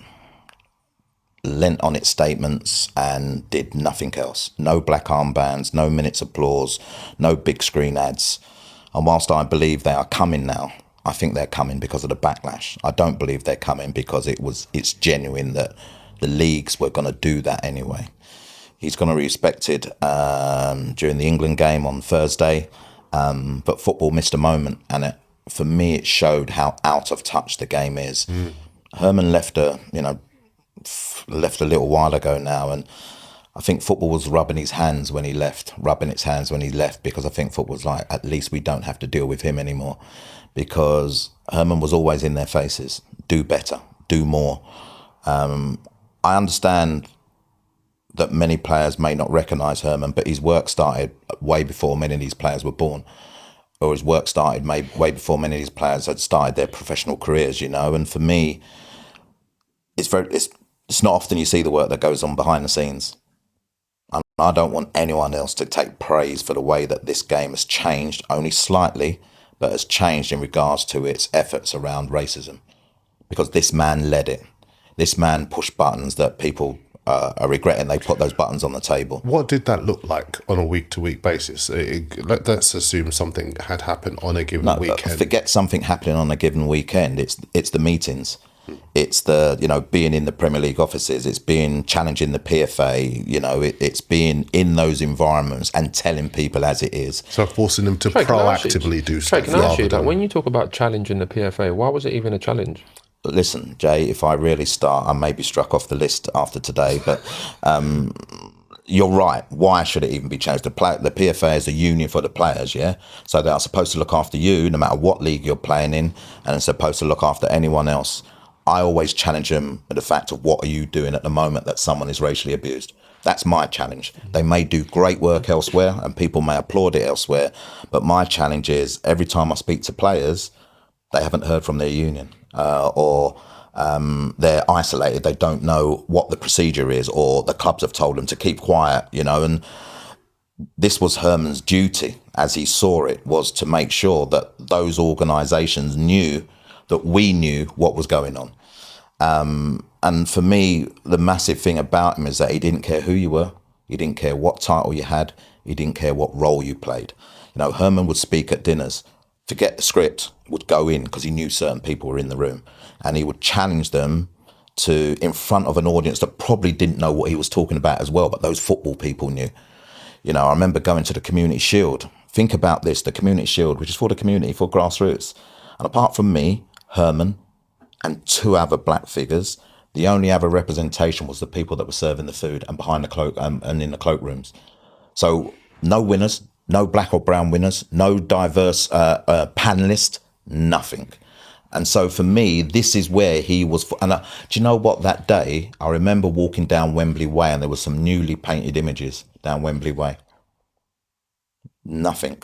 lent on its statements and did nothing else. No black armbands, no minutes applause, no big screen ads. And whilst I believe they are coming now, I think they're coming because of the backlash. I don't believe they're coming because it's genuine that the leagues were going to do that anyway. He's going to be respected during the England game on Thursday, but football missed a moment, and for me it showed how out of touch the game is. Herman left a little while ago now, and I think football was rubbing its hands when he left, because I think football was like, at least we don't have to deal with him anymore, because Herman was always in their faces. Do better, do more. I understand that many players may not recognise Herman, but his work started way before many of these players were born, or his work started way before many of these players had started their professional careers, And for me, it's not often you see the work that goes on behind the scenes. And I don't want anyone else to take praise for the way that this game has changed, only slightly, but has changed in regards to its efforts around racism, because this man led it. This man pushed buttons that people are regretting they put those buttons on the table. What did that look like on a week-to-week basis? Let's assume something had happened on a given weekend. Forget something happening on a given weekend. It's the meetings. It's the, being in the Premier League offices. It's being challenging the PFA. It's being in those environments and telling people as it is. So forcing them to proactively do stuff. Can I ask you that when you talk about challenging the PFA, why was it even a challenge? Listen, Jay, if I really start, I may be struck off the list after today, but you're right. Why should it even be changed? The PFA is a union for the players, yeah? So they are supposed to look after you no matter what league you're playing in, and it's supposed to look after anyone else. I always challenge them with the fact of what are you doing at the moment that someone is racially abused. That's my challenge. They may do great work elsewhere and people may applaud it elsewhere, but my challenge is every time I speak to players, they haven't heard from their union. Or They're isolated. They don't know what the procedure is, or the clubs have told them to keep quiet, and this was Herman's duty, as he saw it, was to make sure that those organisations knew that we knew what was going on. And for me, the massive thing about him is that he didn't care who you were. He didn't care what title you had. He didn't care what role you played. Herman would speak at dinners, forget the script, would go in because he knew certain people were in the room, and he would challenge them to, in front of an audience that probably didn't know what he was talking about as well, but those football people knew. I remember going to the Community Shield. Think about this, the Community Shield, which is for the community, for grassroots. And apart from me, Herman, and 2 other black figures, the only other representation was the people that were serving the food and behind the cloak and in the cloakrooms. So no winners, no black or brown winners, no diverse panelist, nothing. And so for me, this is where he was. And do you know what? That day, I remember walking down Wembley Way, and there were some newly painted images down Wembley Way. Nothing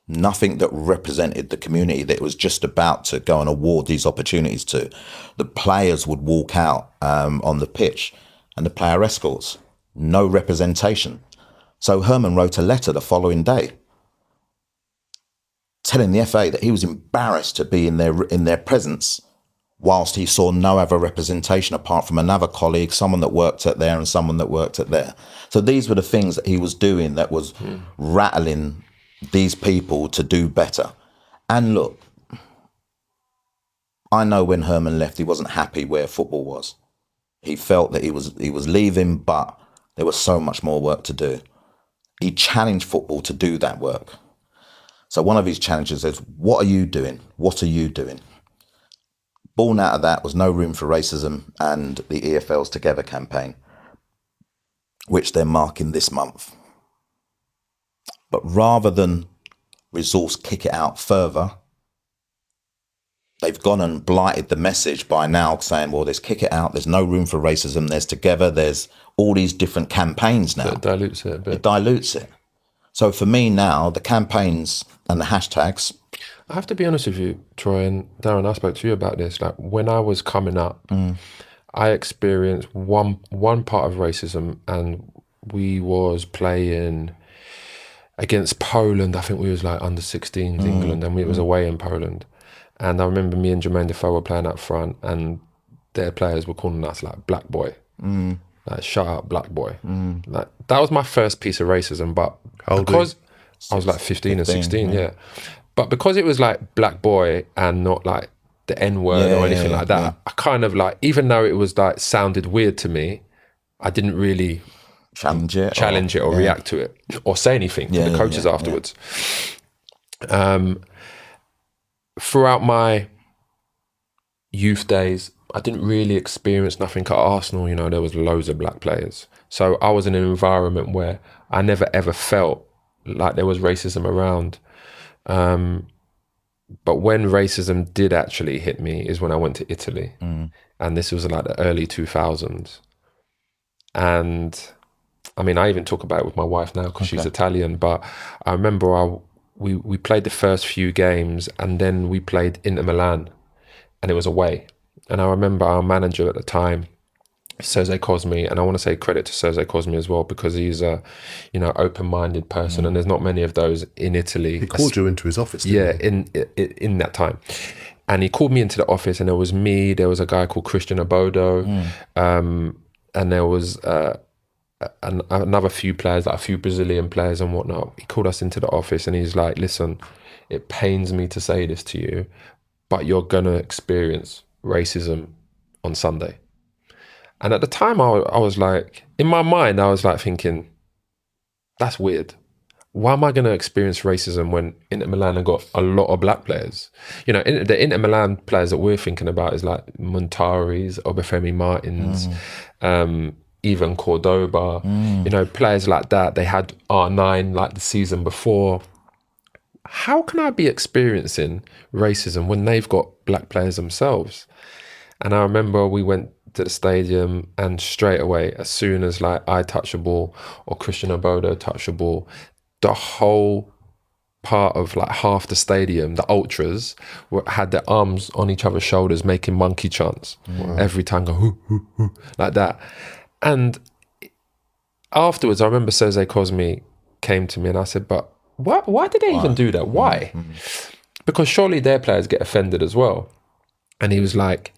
that represented the community that it was just about to go and award these opportunities to. The players would walk out on the pitch, and the player escorts, no representation. So Herman wrote a letter the following day telling the FA that he was embarrassed to be in their presence, whilst he saw no other representation apart from another colleague, someone that worked at there and someone that worked at there. So these were the things that he was doing that was rattling these people to do better. And look, I know when Herman left, he wasn't happy where football was. He felt that he was leaving, but there was so much more work to do. He challenged football to do that work. So one of his challenges is, what are you doing? What are you doing? Born out of that was No Room for Racism and the EFL's Together campaign, which they're marking this month. But rather than resource kick it out further, they've gone and blighted the message by now saying, well, there's kick it out, there's no room for racism, there's Together, there's all these different campaigns now. So it dilutes it a bit. It dilutes it. So for me now, the campaigns and the hashtags. I have to be honest with you, Troy, and Darren, I spoke to you about this. Like, when I was coming up, I experienced one part of racism, and we was playing against Poland. I think we was like under 16s England, and we was away in Poland. And I remember me and Jermaine Defoe were playing up front, and their players were calling us like black boy. Like, shut up, black boy. Like, that was my first piece of racism, but because I was like 15 and 16, yeah. But because it was like black boy and not like the N-word or anything like that, I kind of like, even though it was like sounded weird to me, I didn't really challenge it or react to it or say anything to the coaches afterwards. Throughout my youth days, I didn't really experience nothing at Arsenal. There was loads of black players. So I was in an environment where I never ever felt like there was racism around. But when racism did actually hit me is when I went to Italy. And this was like the early 2000s. And I mean, I even talk about it with my wife now because she's Italian, but I remember we played the first few games, and then we played Inter Milan, and it was away. And I remember our manager at the time, Sergej Cosmi, and I want to say credit to Sergej Cosmi as well, because he's a, open-minded person, and there's not many of those in Italy. He called you into his office, didn't he? in that time. And he called me into the office, and there was me, there was a guy called Christian Abodo, and there was another few players, like a few Brazilian players and whatnot. He called us into the office, and he's like, listen, it pains me to say this to you, but you're going to experience racism on Sunday. And at the time, I was like, in my mind, I was like thinking, that's weird. Why am I going to experience racism when Inter Milan have got a lot of black players? The Inter Milan players that we're thinking about is like Montaris, Obafemi Martins, even Cordoba, players like that. They had R9 like the season before. How can I be experiencing racism when they've got black players themselves? And I remember we went to the stadium, and straight away, as soon as like I touch a ball or Christian Abodo touch a ball, the whole part of like half the stadium, the ultras, had their arms on each other's shoulders making monkey chants every time, go hoo, hoo, hoo, like that. And afterwards, I remember Sergei Cosmi came to me and I said, but why did they even do that? Why? Because surely their players get offended as well. And he was like,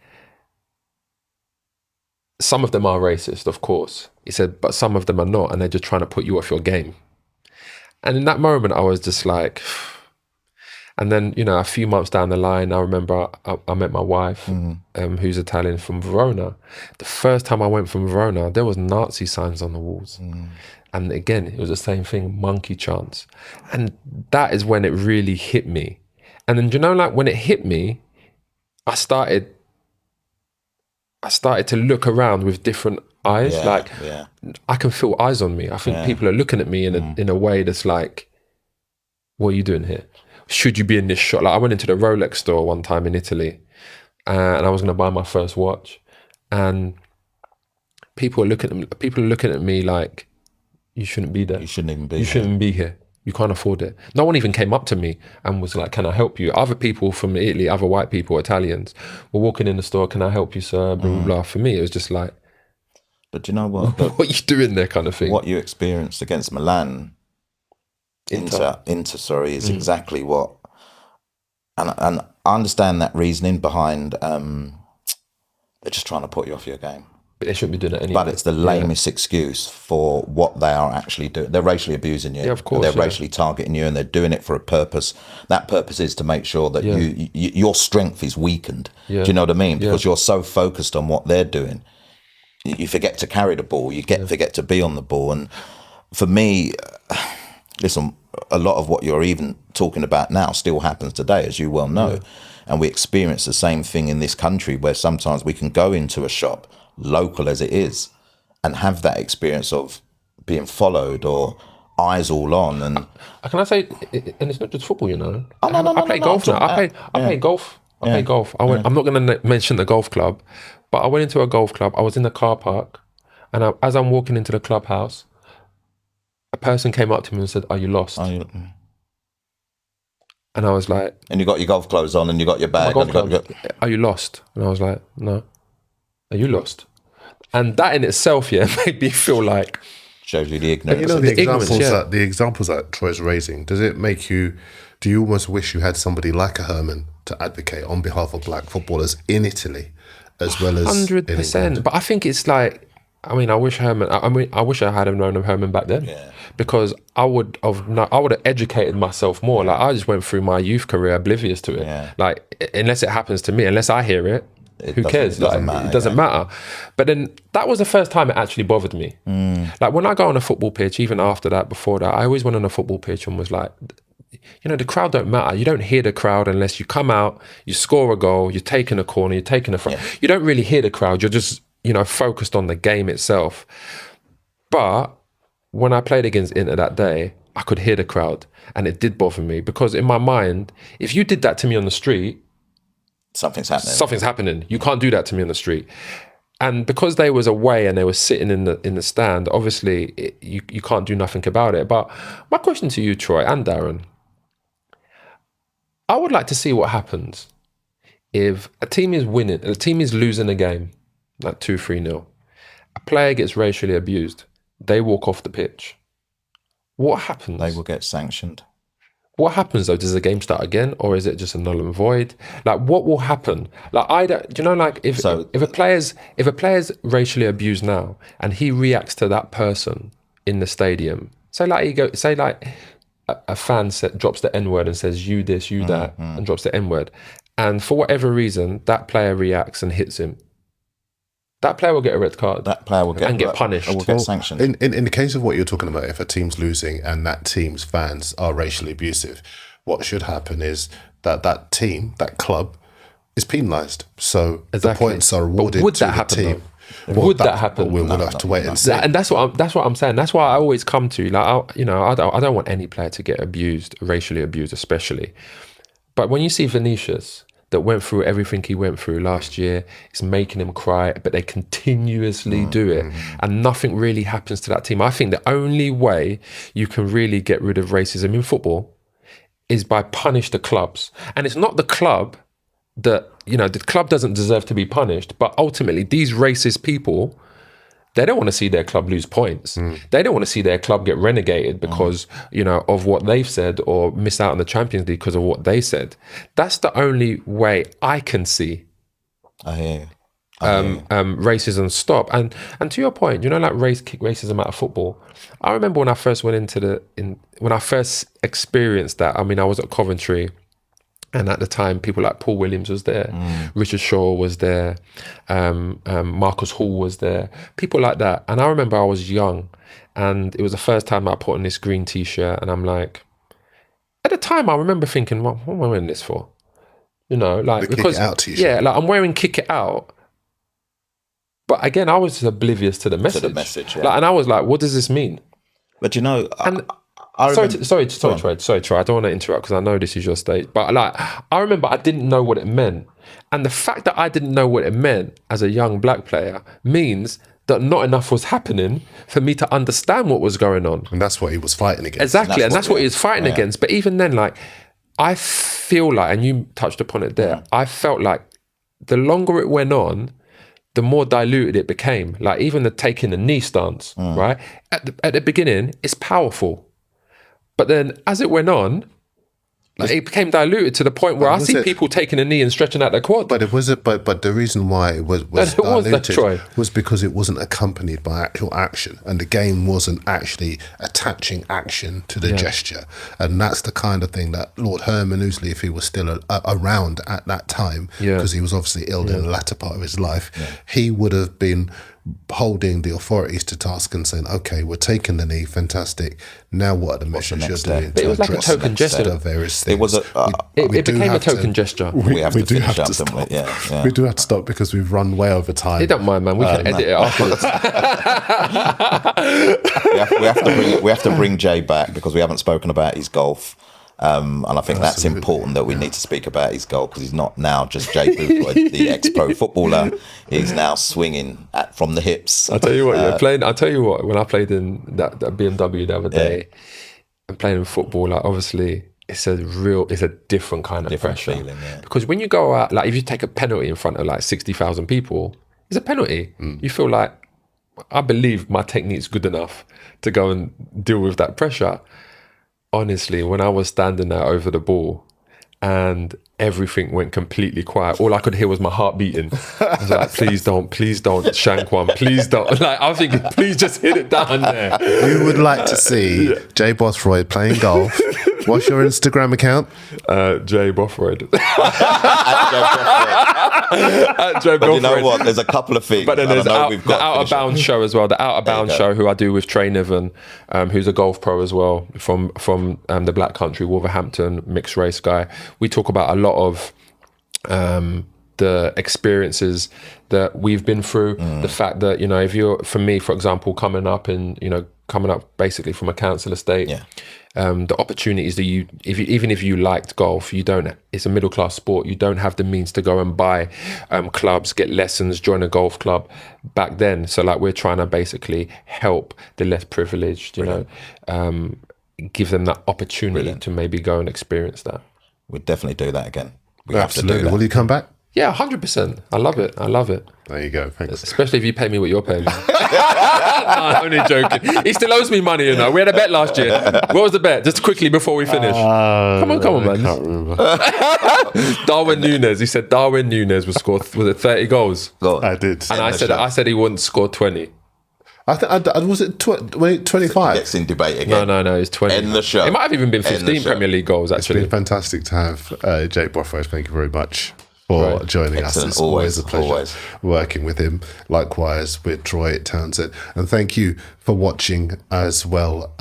some of them are racist, of course. He said, but some of them are not, and they're just trying to put you off your game. And in that moment, I was just like, and then, you know, a few months down the line, I remember I met my wife, who's Italian, from Verona. The first time I went from Verona, there was Nazi signs on the walls. And again, it was the same thing, monkey chants. And that is when it really hit me. And then, you know, like when it hit me, I started to look around with different eyes. I can feel eyes on me. I think people are looking at me in a way that's like, what are you doing here? Should you be in this shop? Like I went into the Rolex store one time in Italy and I was going to buy my first watch, and people are looking at me like, you shouldn't be there. You shouldn't even be You shouldn't be here. You can't afford it. No one even came up to me and was like, can I help you? Other people from Italy, other white people, Italians, were walking in the store, can I help you, sir? Blah, blah, blah. For me, it was just like, but do you know what? what are you doing there, kind of thing? What you experienced against Milan, Inter, is exactly what, and I understand that reasoning behind, they're just trying to put you off your game. But they shouldn't be doing it anyway. But it's the lamest excuse for what they are actually doing. They're racially abusing you. Yeah, of course. They're racially targeting you, and they're doing it for a purpose. That purpose is to make sure that your strength is weakened. Do you know what I mean? Because you're so focused on what they're doing, you forget to carry the ball. You forget to be on the ball. And for me, listen, a lot of what you're even talking about now still happens today, as you well know. And we experience the same thing in this country, where sometimes we can go into a shop, local as it is, and have that experience of being followed or eyes all on. And can I say, and it's not just football, you know. I play golf now. I play golf. I play golf. I'm not going to mention the golf club, but I went into a golf club. I was in the car park, and as I'm walking into the clubhouse, a person came up to me and said, "Are you lost?" And I was like, and you got your golf clothes on, and you got your bag. Are you lost? And I was like, no. Are you lost? And that in itself, made me feel like, shows you the ignorance. You know, the examples that Troy's raising, does it make you, do you almost wish you had somebody like a Herman to advocate on behalf of black footballers in Italy as well as 100%. But I think it's like, I wish I had known of Herman back then, because I would have educated myself more. Like I just went through my youth career oblivious to it. Like unless it happens to me, unless I hear it, who cares? It doesn't matter. But then that was the first time it actually bothered me. Like when I go on a football pitch, even after that, before that, I always went on a football pitch and was like, you know, the crowd don't matter. You don't hear the crowd unless you come out, you score a goal, you're taking a corner, you're taking a front. You don't really hear the crowd. You're just, you know, focused on the game itself. But when I played against Inter that day, I could hear the crowd, and it did bother me, because in my mind, if you did that to me on the street, something's happening. You can't do that to me on the street. And because they was away and they were sitting in the stand, obviously you can't do nothing about it. But my question to you, Troy and Darren, I would like to see what happens if a team is losing a game, like 2-3-0. A player gets racially abused. They walk off the pitch. What happens? They will get sanctioned. What happens though? Does the game start again, or is it just a null and void? Like, what will happen? Like, if a player's racially abused now and he reacts to that person in the stadium, say a fan drops the N-word and says you this, you that, and drops the N-word, and for whatever reason that player reacts and hits him, that player will get a red card. That player will get punished. Or will get sanctioned. In the case of what you're talking about, if a team's losing and that team's fans are racially abusive, what should happen is that team, that club, is penalised. So the points are awarded to the team. Would that happen? We'll have to wait and see. And that's what I'm saying. That's why I always come to, like, I don't want any player to get abused, racially abused especially. But when you see Vinicius, that went through everything he went through last year, it's making him cry, but they continuously do it, and nothing really happens to that team. I think the only way you can really get rid of racism in football is by punish the clubs. And it's not the club that, the club doesn't deserve to be punished, but ultimately these racist people, they don't want to see their club lose points. They don't want to see their club get renegated because, of what they've said, or miss out on the Champions League because of what they said. That's the only way I can see I hear you. racism stop. And to your point, like kick racism out of football. I remember when I first went when I first experienced that. I mean, I was at Coventry, and at the time, people like Paul Williams was there, Richard Shaw was there, Marcus Hall was there, people like that. And I remember I was young, and it was the first time I put on this green T-shirt, and I'm like, at the time, I remember thinking, what am I wearing this for? Like, the because Kick It Out T-shirt. Yeah, like I'm wearing Kick It Out. But again, I was just oblivious to the message. Yeah. Like, and I was like, what does this mean? But Sorry, Troy. I don't want to interrupt because I know this is your stage. But like, I remember I didn't know what it meant. And the fact that I didn't know what it meant as a young black player means that not enough was happening for me to understand what was going on. And that's what he was fighting against. Exactly. And that's what he was fighting against. But even then, like, I feel like, and you touched upon it there, I felt like the longer it went on, the more diluted it became. Like even the taking the knee stance, right? At the beginning, it's powerful. But then as it went on, like it became diluted to the point where I see people taking a knee and stretching out their quad. But it was but the reason why it was diluted was because it wasn't accompanied by actual action, and the game wasn't actually attaching action to the gesture. And that's the kind of thing that Lord Herman Ouseley, if he was still around at that time, because he was obviously ill in the latter part of his life, he would have been holding the authorities to task and saying, okay, we're taking the knee, fantastic. Now what are the measures you're doing? But it was like a token gesture. Various things. It was it became a token gesture. We have to finish up, stop. don't we? Yeah. We do have to stop because we've run way over time. You don't mind, man. We can edit it afterwards. we have to bring Jay back because we haven't spoken about his golf. And I think that's important that we need to speak about his goal, because he's not now just Jay Bothroyd, the ex-pro footballer. He's now swinging from the hips. I'll tell you what, I'll tell you what, when I played in that BMW the other day, and playing in football, like obviously it's a different kind of pressure. Feeling, because when you go out, like if you take a penalty in front of like 60,000 people, it's a penalty. You feel like, I believe my technique's good enough to go and deal with that pressure. Honestly, when I was standing there over the ball and everything went completely quiet, all I could hear was my heart beating. I was like, please don't shank one, please don't. Like, I was thinking, please just hit it down there. You would like to see Jay Bothroyd playing golf. What's your Instagram account? Jay Bothroyd. But you know what? There's a couple of things. But then there's the Out of Bounds show as well. The Out of Bounds show, who I do with Trey Niven, who's a golf pro as well from the Black Country, Wolverhampton, mixed race guy. We talk about a lot of the experiences that we've been through. The fact that, if you're, for me, for example, coming up basically from a council estate. The opportunities that even if you liked golf, it's a middle class sport. You don't have the means to go and buy clubs, get lessons, join a golf club back then. So like we're trying to basically help the less privileged, give them that opportunity to maybe go and experience that. We'd definitely do that again. Absolutely. Will you come back? Yeah, 100%. I love it. There you go. Thanks. Especially if you pay me what you're paying me. No, I'm only joking. He still owes me money, We had a bet last year. What was the bet? Just quickly before we finish. Come on, man. I can't remember. Darwin Núñez. He said Darwin Núñez would score, was it 30 goals? I did. And I said he wouldn't score 20. Was it 25? Gets in debate again. No, it's 20. End the show. It might have even been 15 Premier League goals, actually. It's been fantastic to have Jay Bothroyd. Thank you very much for joining us. It's always a pleasure working with him. Likewise with Troy Townsend. And thank you for watching as well.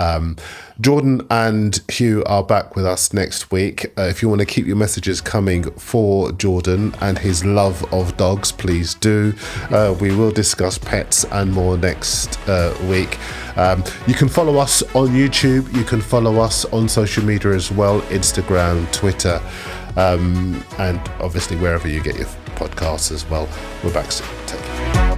Jordan and Hugh are back with us next week. If you want to keep your messages coming for Jordan and his love of dogs, please do. We will discuss pets and more next week. You can follow us on YouTube. You can follow us on social media as well, Instagram, Twitter, and obviously wherever you get your podcasts as well. We're back soon. Take care.